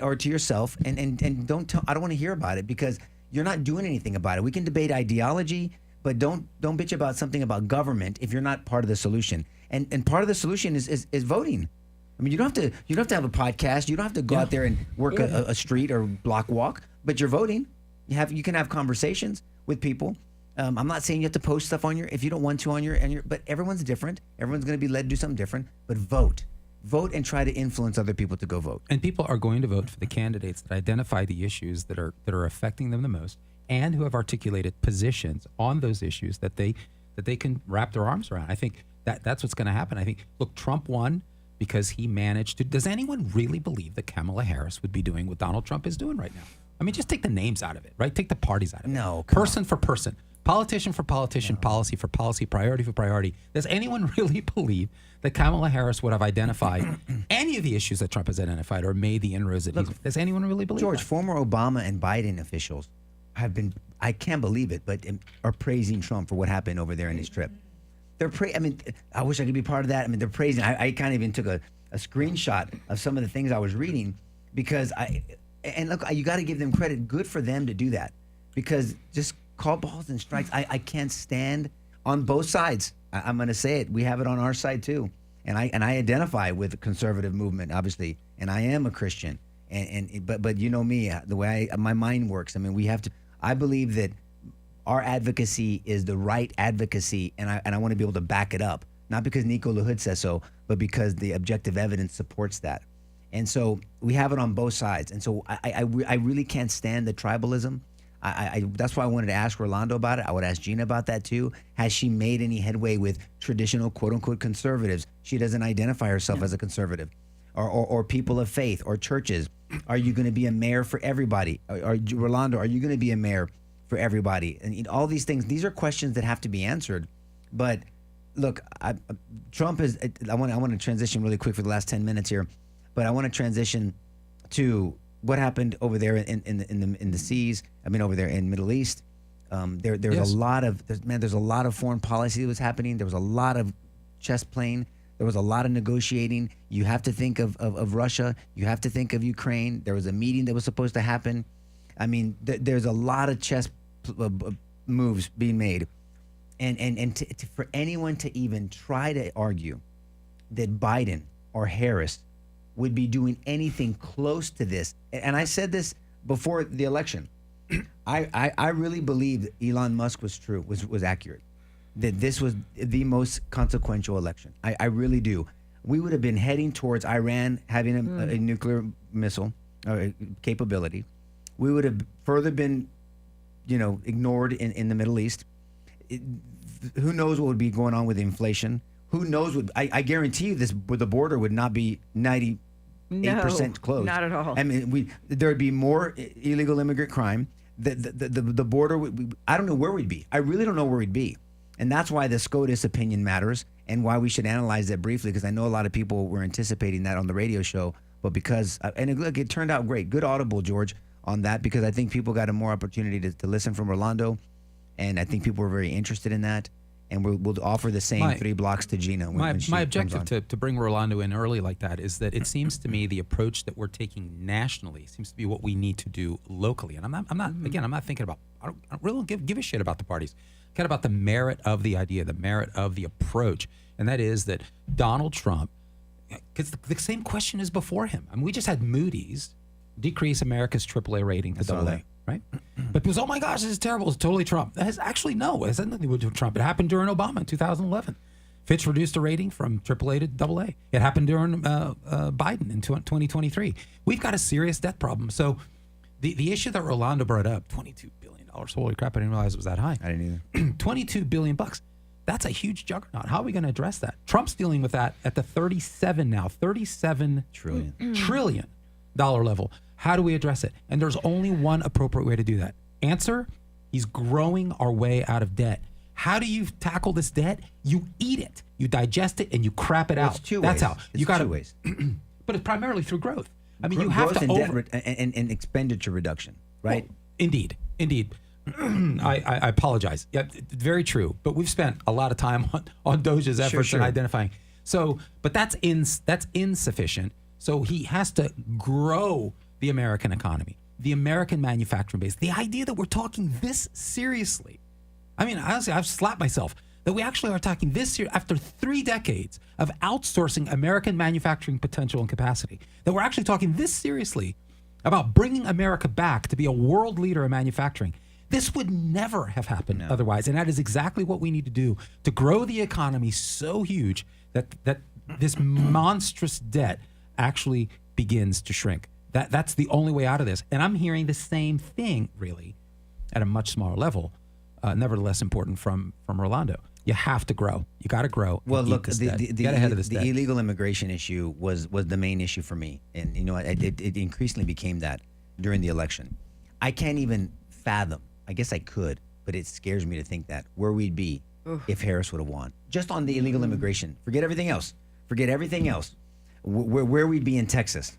or to yourself, and don't. I don't want to hear about it because you're not doing anything about it. We can debate ideology, but don't bitch about something about government if you're not part of the solution. And part of the solution is voting. I mean, you don't have to have a podcast. You don't have to go out there and work a street or block walk, but you're voting. You can have conversations with people. I'm not saying you have to post stuff if you don't want to on your, but everyone's different. Everyone's going to be led to do something different, but vote and try to influence other people to go vote. And people are going to vote for the candidates that identify the issues that are affecting them the most and who have articulated positions on those issues that they can wrap their arms around. I think that's what's going to happen. I think, look, Trump won because he managed to. Does anyone really believe that Kamala Harris would be doing what Donald Trump is doing right now? I mean, just take the names out of it, right? Take the parties out of it. No, person for person, politician for politician, policy for policy, priority for priority. Does anyone really believe that Kamala Harris would have identified any of the issues that Trump has identified or made the inroads that he's? Does anyone really believe George, that? former Obama and Biden officials have been, I can't believe it, but are praising Trump for what happened over there in his trip. I mean, I wish I could be part of that. I mean, they're praising. I kind of even took a screenshot of some of the things I was reading because look, you got to give them credit. Good for them to do that, because just call balls and strikes. I can't stand on both sides. I'm going to say it. We have it on our side too, and I identify with the conservative movement, obviously, and I am a Christian. But you know me, the way my mind works. I mean, we have to. I believe that our advocacy is the right advocacy, and I want to be able to back it up, not because Nico Lahoud says so, but because the objective evidence supports that. And so we have it on both sides. And so I really can't stand the tribalism. That's why I wanted to ask Rolando about it. I would ask Gina about that too. Has she made any headway with traditional quote unquote conservatives? She doesn't identify herself as a conservative, or people of faith or churches. Are you going to be a mayor for everybody? Rolando, are you going to be a mayor for everybody? And all these things, these are questions that have to be answered. But look, Trump is. I want to transition really quick for the last 10 minutes here. But I want to transition to what happened over there in the seas. I mean, over there in Middle East. There's a lot of there's a lot of foreign policy that was happening. There was a lot of chess playing. There was a lot of negotiating. You have to think of Russia. You have to think of Ukraine. There was a meeting that was supposed to happen. I mean, there's a lot of chess moves being made, and for anyone to even try to argue that Biden or Harris would be doing anything close to this. And I said this before the election. I really believe that Elon Musk was accurate, that this was the most consequential election. I really do. We would have been heading towards Iran having a nuclear missile capability. We would have further been, ignored in the Middle East. Who knows what would be going on with inflation? Who knows what? I guarantee you the border would not be 98% closed. Not at all. I mean, there would be more illegal immigrant crime. The border I don't know where we'd be. I really don't know where we'd be. And that's why the SCOTUS opinion matters, and why we should analyze that briefly, because I know a lot of people were anticipating that on the radio show. But it turned out great. Good audible, George, on that, because I think people got a more opportunity to listen from Rolando, and I think people were very interested in that. And we'll offer the same 3 blocks to Gina. My objective to bring Rolando in early like that is that it seems to me the approach that we're taking nationally seems to be what we need to do locally. And I'm not thinking about. I don't really give a shit about the parties. I care about the merit of the idea, the merit of the approach, and that is that Donald Trump. Because the same question is before him. I mean, we just had Moody's decrease America's AAA rating to AA. Right? But because, oh my gosh, this is terrible. It's totally Trump. It has it has nothing to do with Trump. It happened during Obama in 2011. Fitch reduced the rating from AAA to AA. It happened during Biden in 2023. We've got a serious debt problem. So the issue that Rolando brought up, $22 billion. Holy crap, I didn't realize it was that high. I didn't either. $22 billion. That's a huge juggernaut. How are we going to address that? Trump's dealing with that at the $37 trillion level. How do we address it? And there's only one appropriate way to do that. Answer, he's growing our way out of debt. How do you tackle this debt? You eat it, you digest it, and you crap it out. It's two That's ways. how. You got 2 ways. But it's primarily through growth. I mean, you have to and expenditure reduction, right? Well, indeed. I apologize. Yeah, very true. But we've spent a lot of time on Doja's efforts in identifying. So, but that's insufficient. So he has to grow the American economy, the American manufacturing base. The idea that we're talking this seriously. I mean, honestly, I've slapped myself that we actually are talking this year after 3 decades of outsourcing American manufacturing potential and capacity, that we're actually talking this seriously about bringing America back to be a world leader in manufacturing. This would never have happened otherwise. And that is exactly what we need to do to grow the economy so huge that this monstrous debt actually begins to shrink. That's the only way out of this. And I'm hearing the same thing, really, at a much smaller level, nevertheless important from Rolando. You have to grow. You got to grow. Well, look, get ahead of this the debt. illegal immigration issue was the main issue for me, and it increasingly became that during the election. I can't even fathom. I guess I could, but it scares me to think that where we'd be if Harris would have won, just on the illegal immigration. Forget everything else. Where we'd be in Texas,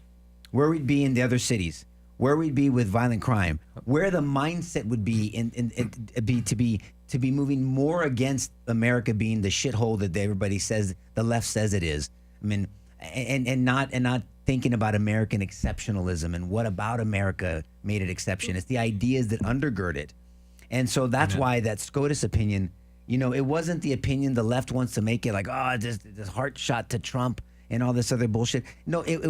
where we'd be in the other cities, where we'd be with violent crime, where the mindset would be to be moving more against America being the shithole that everybody says, the left says it is. I mean, and not thinking about American exceptionalism and what about America made it exception. It's the ideas that undergird it. And so that's why that SCOTUS opinion, it wasn't the opinion the left wants to make it like, this heart shot to Trump and all this other bullshit. No, they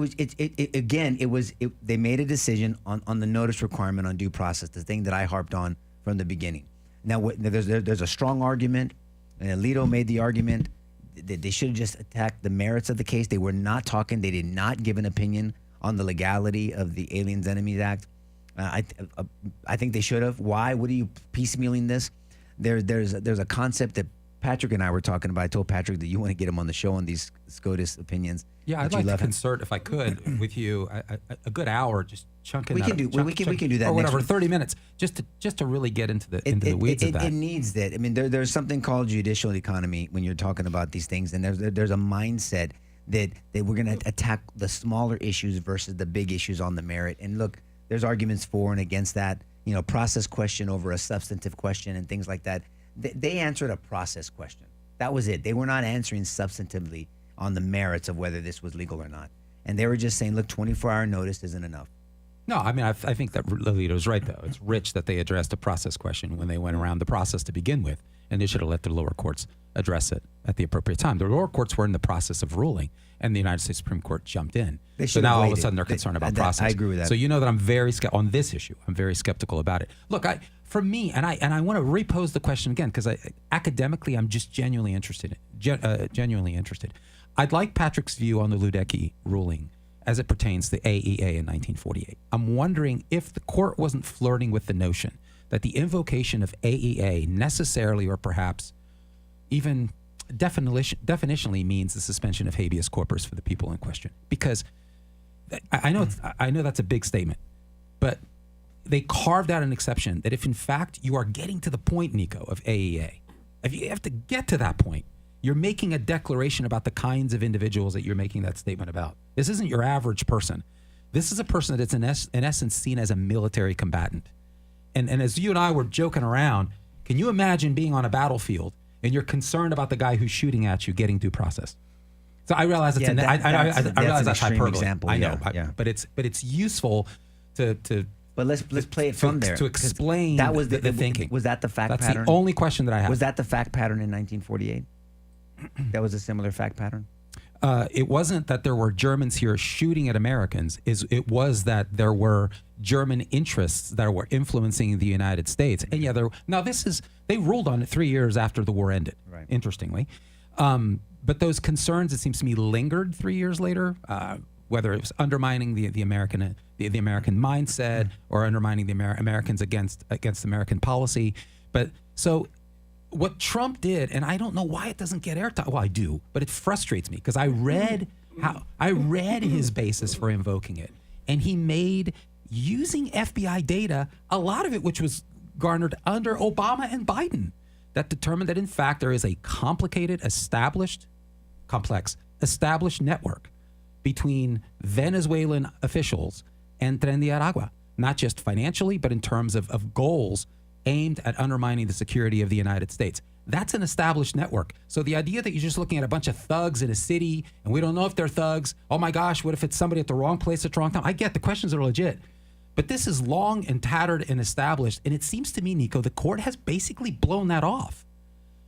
made a decision on the notice requirement on due process, the thing that I harped on from the beginning. Now, there's a strong argument, and Alito made the argument that they should have just attacked the merits of the case. They were not talking. They did not give an opinion on the legality of the Aliens Enemies Act. I think they should have. Why? What are you piecemealing this? There's a concept that Patrick and I were talking about. I told Patrick that you want to get him on the show on these SCOTUS opinions. Yeah, I'd like to concert, if I could, with you a good hour, just chunking. We can do that, or whatever, 30 minutes, just to really get into the weeds of that. It needs that. I mean, there's something called judicial economy when you're talking about these things, and there's a mindset that we're going to attack the smaller issues versus the big issues on the merit. And look, there's arguments for and against that. Process question over a substantive question and things like that. They answered a process question. That was it. They were not answering substantively on the merits of whether this was legal or not. And they were just saying, look, 24-hour notice isn't enough. No, I mean, I think that Alito's right, though. It's rich that they addressed a process question when they went around the process to begin with, and they should have let the lower courts address it at the appropriate time. The lower courts were in the process of ruling, and the United States Supreme Court jumped in. So now all of a sudden they're concerned about process. I agree with that. So that I'm on this issue, I'm very skeptical about it. Look, for me, and I want to repose the question again because academically I'm just genuinely interested. I'd like Patrick's view on the Ludecky ruling as it pertains to AEA in 1948. I'm wondering if the court wasn't flirting with the notion that the invocation of AEA necessarily or perhaps even definitionally means the suspension of habeas corpus for the people in question. Because I know that's a big statement, but they carved out an exception that if in fact you are getting to the point, Nico, of AEA, if you have to get to that point, you're making a declaration about the kinds of individuals that you're making that statement about. This isn't your average person. This is a person that's in essence seen as a military combatant. And as you and I were joking around, can you imagine being on a battlefield and you're concerned about the guy who's shooting at you getting due process? So I realize I realize that's hyperbole. Example, I know, but it's useful to. But let's play it from there to explain that was the thinking. Was that the fact That's pattern? the only question that I have. Was that the fact pattern in 1948? That was a similar fact pattern? It wasn't that there were Germans here shooting at Americans. It was that there were German interests that were influencing the United States. And they ruled on it 3 years after the war ended, right. Interestingly. But those concerns, it seems to me, lingered 3 years later, whether it was undermining the American mindset or undermining the Americans against American policy. But so what Trump did, and I don't know why it doesn't get airtime. Well, I do, but it frustrates me because I read his basis for invoking it, and he made using FBI data, a lot of it which was garnered under Obama and Biden, that determined that in fact there is a complex established network between Venezuelan officials and Tren de Aragua, not just financially, but in terms of goals aimed at undermining the security of the United States. That's an established network. So the idea that you're just looking at a bunch of thugs in a city and we don't know if they're thugs, oh my gosh, what if it's somebody at the wrong place at the wrong time? I get the questions are legit. But this is long and tattered and established, and it seems to me, Nico, the court has basically blown that off.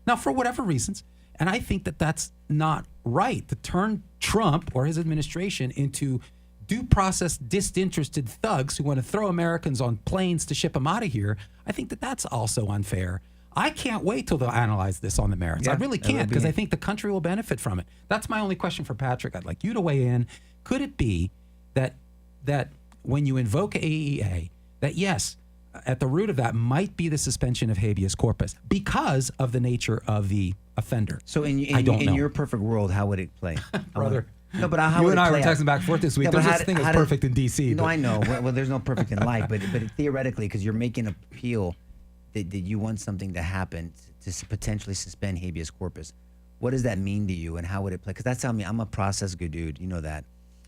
Now, for whatever reasons, and I think that that's not right, to turn Trump or his administration into due process disinterested thugs who want to throw Americans on planes to ship them out of here. I think that that's also unfair. I can't wait till they'll analyze this on the merits. I really can't, because I think the country will benefit from it. That's my only question for Patrick. I'd like you to weigh in. Could it be that when you invoke AEA, that yes, at the root of that might be the suspension of habeas corpus because of the nature of the offender. So in know. your perfect world, how would it play? Brother. No, but how You would and it I play were out? texting back and forth this week. Yeah, There's but this thing as perfect in D.C. No, but- I know. Well, there's no perfect in life, but theoretically, because you're making an appeal that you want something to happen to potentially suspend habeas corpus. What does that mean to you, and how would it play? Because that's how I'm a process good dude. You know that.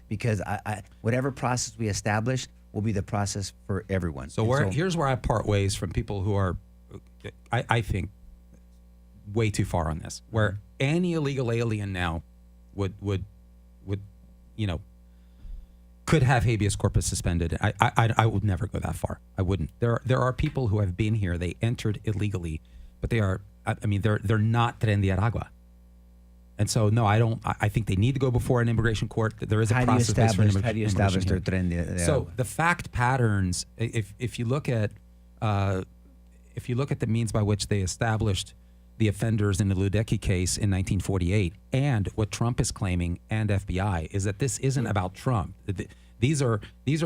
Because I whatever process we establish will be the process for everyone. So here's where I part ways from people who are, I think, way too far on this. Where any illegal alien now would could have habeas corpus suspended. I would never go that far. I wouldn't. There are people who have been here. They entered illegally, but they are. I mean, they're not Tren de Aragua. And so, no, I don't. I think they need to go before an immigration court. There is a process for an how do you establish their Tren de Aragua? So the fact patterns. If you look at the means by which they established the offenders in the Ludecky case in 1948, and what Trump is claiming and FBI is that this isn't about Trump. These are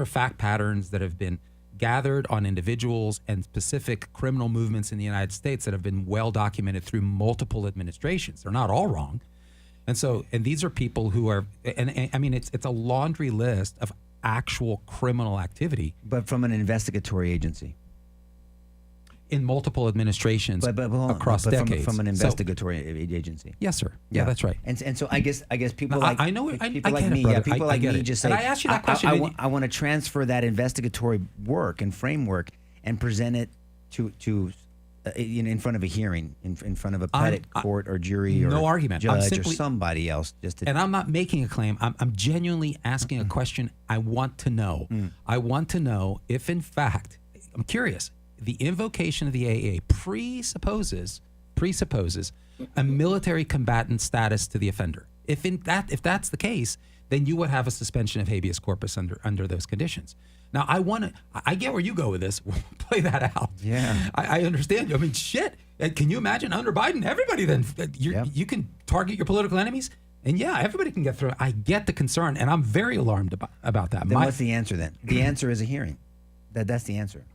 fact patterns that have been gathered on individuals and specific criminal movements in the United States that have been well documented through multiple administrations. They're not all wrong. And these are people who are, and I mean, it's a laundry list of actual criminal activity. But from an investigatory agency. In multiple administrations across decades. From an investigatory agency. Yes, sir. Yeah, that's right. And so I guess people No, like I know people I like get me, it, brother. people I like get me it. just And say I asked you that question. I want to transfer that investigatory work and framework and present it to in front of a hearing, in front of a pettit court or jury or no argument. judge or somebody else. And I'm not making a claim. I'm genuinely asking a question. I want to know. I want to know if, in fact, I'm curious. The invocation of the AA presupposes a military combatant status to the offender. If that's the case, then you would have a suspension of habeas corpus under those conditions. Now, I get where you go with this. We'll play that out. Yeah. I understand you. I mean, shit. Can you imagine under Biden, everybody then, you can target your political enemies? And yeah, everybody can get through it. I get the concern, and I'm very alarmed about that. Then what's the answer then? The answer is a hearing. That's the answer.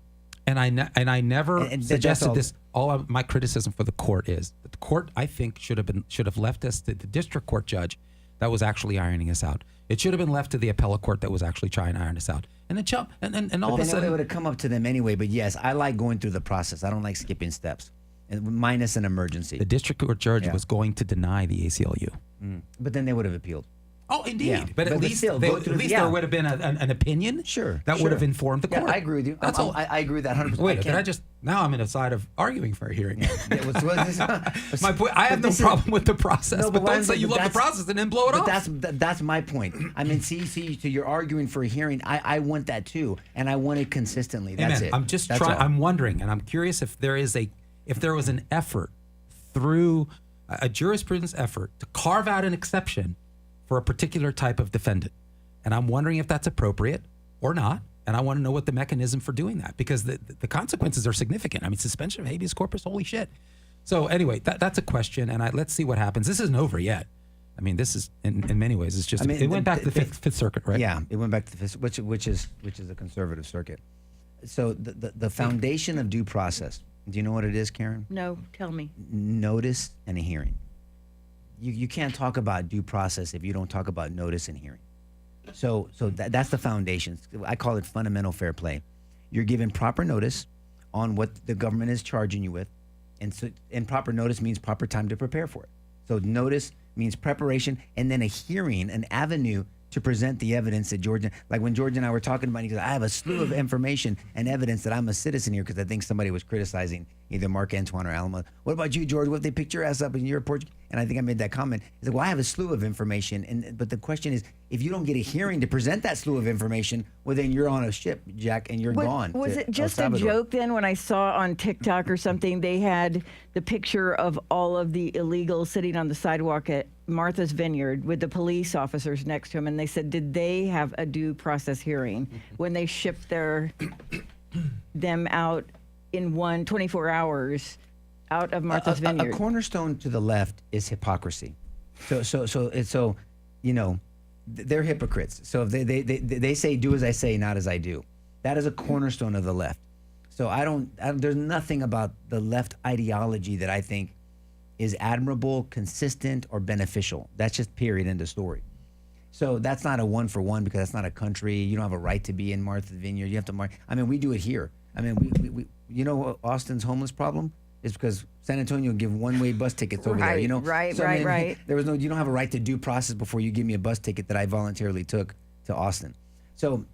And I never suggested this. My criticism for the court is that the court, I think, should have left us to the district court judge that was actually ironing us out. It should have been left to the appellate court that was actually trying to iron us out. And then all of a sudden it would have come up to them anyway. But yes, I like going through the process. I don't like skipping steps, minus an emergency. The district court judge was going to deny the ACLU. But then they would have appealed. Oh, indeed. Yeah. But at least there would have been an opinion that would have informed the court. I agree with you. That's all. I agree with that 100%. Wait, now I'm in a side of arguing for a hearing. My point, I have no problem with the process, but don't say you love the process and then blow it off. That's my point. I mean, see, so you're arguing for a hearing. I want that too, and I want it consistently. That's it. I'm just trying. I'm wondering, and I'm curious if there was an effort through a jurisprudence effort to carve out an exception for a particular type of defendant. And I'm wondering if that's appropriate or not. And I want to know what the mechanism for doing that, because the consequences are significant. I mean, suspension of habeas corpus, holy shit. So anyway, that's a question, and let's see what happens. This isn't over yet. I mean, this is in many ways, it's just, it went back to the Fifth Circuit, right? Yeah, it went back to the Fifth, which is a conservative circuit. So the foundation of due process, do you know what it is, Karen? No, tell me. Notice and a hearing. You can't talk about due process if you don't talk about notice and hearing. So that's the foundation. I call it fundamental fair play. You're given proper notice on what the government is charging you with, and proper notice means proper time to prepare for it. So notice means preparation, and then a hearing, an avenue to present the evidence that George, like when George and I were talking about it, he goes, I have a slew of information and evidence that I'm a citizen here because I think somebody was criticizing either Mark Antoine or Alamo. What about you, George? What if they picked your ass up in your report? And I think I made that comment. He's like, well, I have a slew of information. But the question is, if you don't get a hearing to present that slew of information, well, then you're on a ship, Jack, and you're gone. Was it just a joke then when I saw on TikTok or something, they had the picture of all of the illegals sitting on the sidewalk at Martha's Vineyard with the police officers next to them, and they said, did they have a due process hearing when they shipped them out in 24 hours out of Martha's Vineyard? A cornerstone to the left is hypocrisy. So they're hypocrites. So if they say do as I say, not as I do, that is a cornerstone of the left. So there's nothing about the left ideology that I think is admirable, consistent, or beneficial. That's just period, end of story. So that's not a one for one because that's not a country. You don't have a right to be in Martha's Vineyard. You have to we do it here. I mean, we you know Austin's homeless problem is because San Antonio give one-way bus tickets over there. You know, right. There was you don't have a right to due process before you give me a bus ticket that I voluntarily took to Austin. So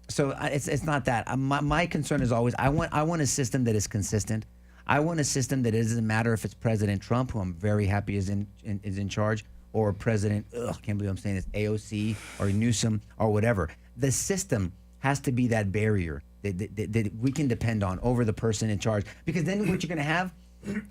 it's not that. My concern is always I want a system that is consistent. I want a system that it doesn't matter if it's President Trump, who I'm very happy is in charge, or President, I can't believe I'm saying this, AOC or Newsom or whatever. The system has to be that barrier that we can depend on over the person in charge. Because then what you're going to have,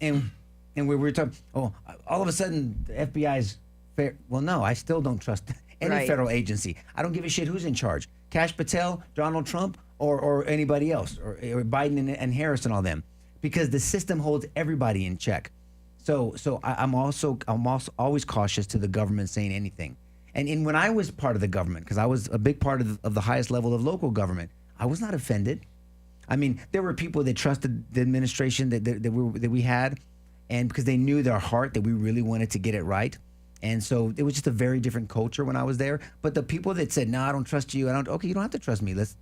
and we're talking, all of a sudden the FBI's fair. Well, no, I still don't trust any federal agency. I don't give a shit who's in charge. Kash Patel, Donald Trump, or anybody else, or Biden and Harris and all them. Because the system holds everybody in check. So I'm also always cautious to the government saying anything. And when I was part of the government, because I was a big part of the highest level of local government, I was not offended. I mean, there were people that trusted the administration that we had, and because they knew their heart that we really wanted to get it right. And so it was just a very different culture when I was there. But the people that said, no, I don't trust you, okay, you don't have to trust me. Let's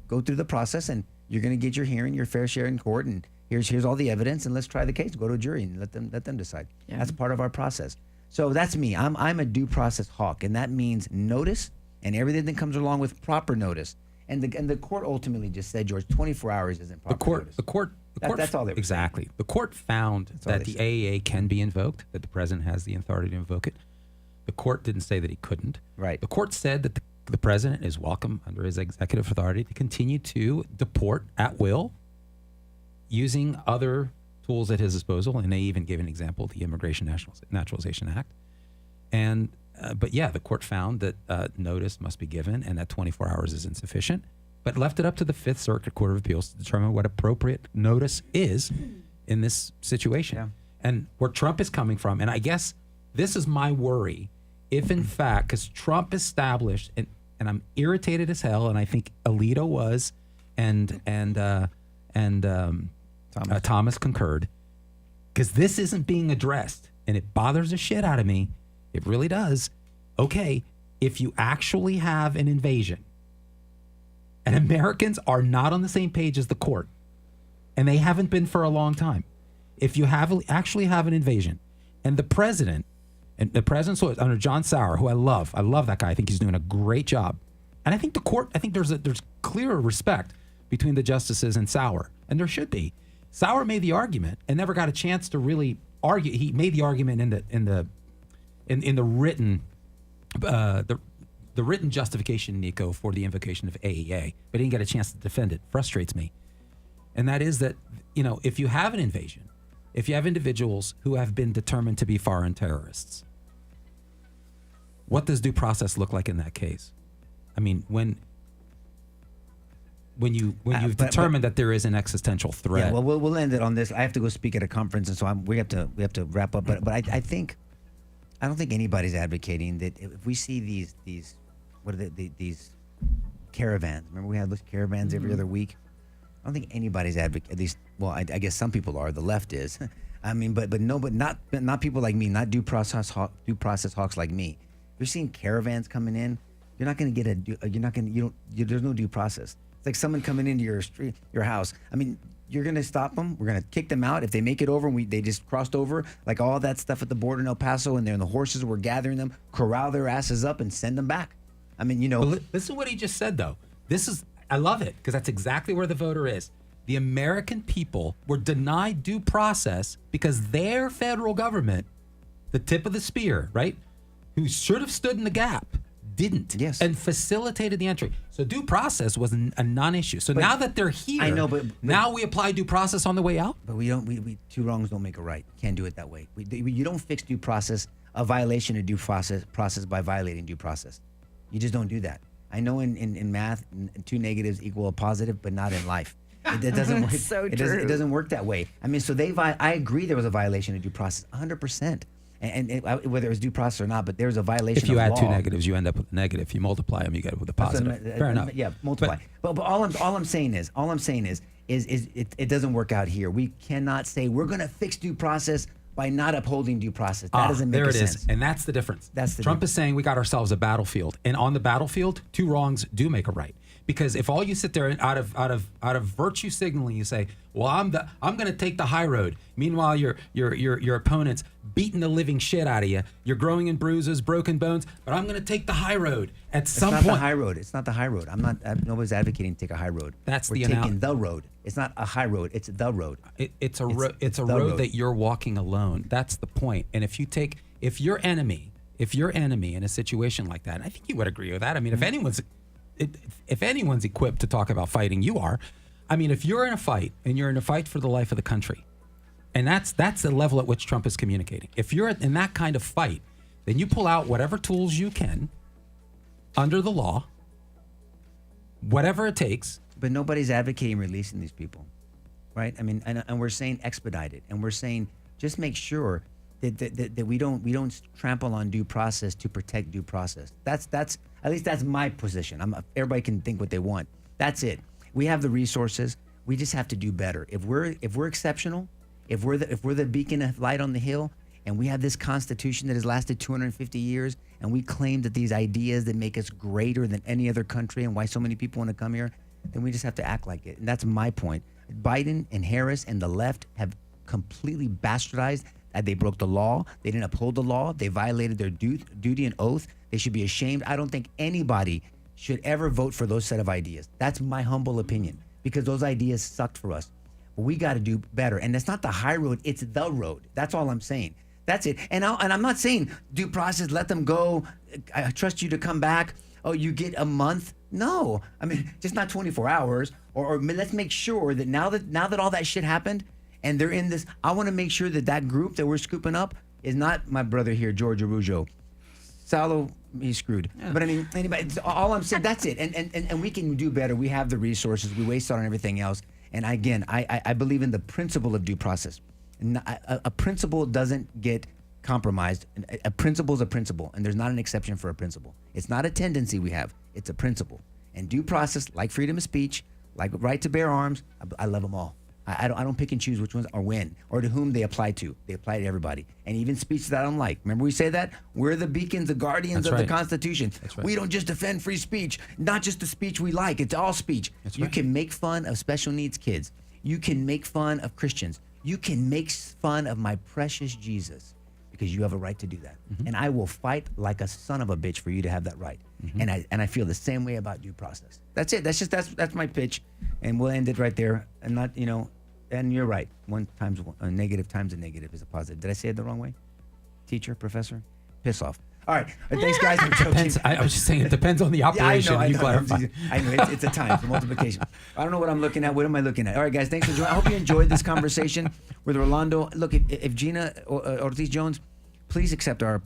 go through the process, and you're going to get your hearing, your fair share in court, and here's all the evidence, and let's try the case. Go to a jury and let them decide. Yeah. That's part of our process. So that's me. I'm a due process hawk, and that means notice and everything that comes along with proper notice. And the court ultimately just said, George, 24 hours isn't proper notice. The court. That's all they were exactly. saying. The court found that the AAA can be invoked, that the president has the authority to invoke it. The court didn't say that he couldn't. Right. The court said that the president is welcome under his executive authority to continue to deport at will, using other tools at his disposal, and they even gave an example, the Immigration Naturalization Act. And but yeah, the court found that notice must be given, and that 24 hours is insufficient, but left it up to the Fifth Circuit Court of Appeals to determine what appropriate notice is in this situation. Yeah. And where Trump is coming from, and I guess this is my worry, if in fact, because Trump established, and I'm irritated as hell, and I think Alito was, and Thomas concurred, because this isn't being addressed, and it bothers the shit out of me. It really does. Okay, if you actually have an invasion, and Americans are not on the same page as the court, and they haven't been for a long time, if you actually have an invasion, and the president under John Sauer, who I love that guy. I think he's doing a great job, and I think the court. I think there's clear respect between the justices and Sauer, and there should be. Sauer made the argument and never got a chance to really argue. He made the argument in the written the written justification, Nico, for the invocation of AEA, but he didn't get a chance to defend it. Frustrates me, and that is that if you have an invasion, if you have individuals who have been determined to be foreign terrorists, what does due process look like in that case? I mean, when you've determined that there is an existential threat. Yeah, well, we'll end it on this. I have to go speak at a conference, and so we have to wrap up. But I don't think anybody's advocating that if we see these what are these caravans? Remember we had those caravans every other week. I don't think anybody's advocating. At least, well, I guess some people are. The left is. I mean, but not people like me. Not due process hawks like me. You're seeing caravans coming in. You're not going to get there's no due process. It's like someone coming into your street, your house. I mean, you're going to stop them. We're going to kick them out. If they make it over and they just crossed over, like all that stuff at the border in El Paso, and the horses were gathering them, corral their asses up and send them back. I mean, Well, listen to what he just said, though. I love it, because that's exactly where the voter is. The American people were denied due process because their federal government, the tip of the spear, right, who should have stood in the gap, didn't. Yes. And facilitated the entry. So due process was a non-issue. So now that they're here, I know, but now we apply due process on the way out? But we two wrongs don't make a right. Can't do it that way. You don't fix due process, a violation of due process by violating due process. You just don't do that. I know in math, two negatives equal a positive, but not in life. It doesn't work. So it true. It doesn't work that way. I mean, so I agree there was a violation of due process, 100%. And whether it was due process or not, but there's a violation of law. If you add two negatives, you end up with a negative. If you multiply them, you get it with a positive. Fair enough. Yeah, multiply. But all I'm saying is, it doesn't work out here. We cannot say we're going to fix due process by not upholding due process. That doesn't make sense. And that's the difference. Trump is saying we got ourselves a battlefield, and on the battlefield, two wrongs do make a right. Because if all you sit there and out of virtue signaling, you say, "Well, I'm going to take the high road." Meanwhile, your opponent's beating the living shit out of you. You're growing in bruises, broken bones, but I'm going to take the high road. It's not the high road. It's not the high road. Nobody's advocating to take a high road. We're taking the road. It's not a high road. It's the road. It's a road that you're walking alone. That's the point. And if your enemy in a situation like that, and I think you would agree with that. I mean, if anyone's equipped to talk about fighting, you are. I mean, if you're in a fight and you're in a fight for the life of the country, and that's the level at which Trump is communicating. If you're in that kind of fight, then you pull out whatever tools you can under the law, whatever it takes. But nobody's advocating releasing these people, right? I mean, and we're saying expedite it, and we're saying just make sure that we don't trample on due process to protect due process. That's at least that's my position. Everybody can think what they want. That's it. We have the resources. We just have to do better. If we're exceptional, if we're the beacon of light on the hill, and we have this Constitution that has lasted 250 years, and we claim that these ideas that make us greater than any other country and why so many people want to come here, then we just have to act like it. And that's my point. Biden and Harris and the left have completely bastardized that they broke the law. They didn't uphold the law. They violated their duty and oath. They should be ashamed. I don't think anybody should ever vote for those set of ideas. That's my humble opinion, because those ideas sucked for us. But we got to do better. And it's not the high road. It's the road. That's all I'm saying. That's it. And I'm not saying due process, let them go. I trust you to come back. Oh, you get a month? No. I mean, just not 24 hours. Or let's make sure that now that all that shit happened and they're in this, I want to make sure that group that we're scooping up is not my brother here, George Araujo. Salo, he's screwed. Yeah. But I mean, anybody, all I'm saying, that's it. And we can do better. We have the resources. We waste it on everything else. And again, I believe in the principle of due process. A principle doesn't get compromised. A principle is a principle, and there's not an exception for a principle. It's not a tendency we have. It's a principle. And due process, like freedom of speech, like right to bear arms, I love them all. I don't pick and choose which ones or when or to whom they apply to. They apply to everybody. And even speech that I don't like. Remember we say that? We're the beacons, the guardians of the Constitution. That's right. We don't just defend free speech, not just the speech we like. It's all speech. That's right. You can make fun of special needs kids. You can make fun of Christians. You can make fun of my precious Jesus, because you have a right to do that. Mm-hmm. And I will fight like a son of a bitch for you to have that right. Mm-hmm. And I feel the same way about due process. That's it. That's my pitch. And we'll end it right there. And not, and you're right. A negative times a negative is a positive. Did I say it the wrong way? Teacher, professor? Piss off. All right. Thanks, guys. I'm joking. I was just saying it depends on the operation. I know. It's a time. It's a multiplication. I don't know what I'm looking at. What am I looking at? All right, guys. Thanks for joining. I hope you enjoyed this conversation with Rolando. Look, if Gina Ortiz-Jones, please accept our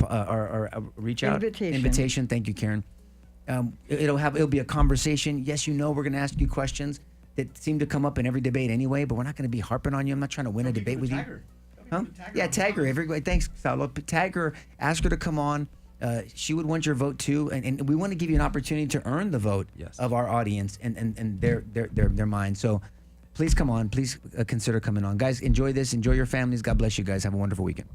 reach out invitation. Thank you, Karen. It'll be a conversation. Yes, we're going to ask you questions that seem to come up in every debate anyway, but we're not going to be harping on you. I'm not trying to win a debate with you. Huh? Yeah, tag her. Everybody, thanks, Salo. Tag her. Ask her to come on. She would want your vote too, and we want to give you an opportunity to earn the vote of our audience and their minds. So please come on. Please consider coming on, guys. Enjoy this. Enjoy your families. God bless you guys. Have a wonderful weekend.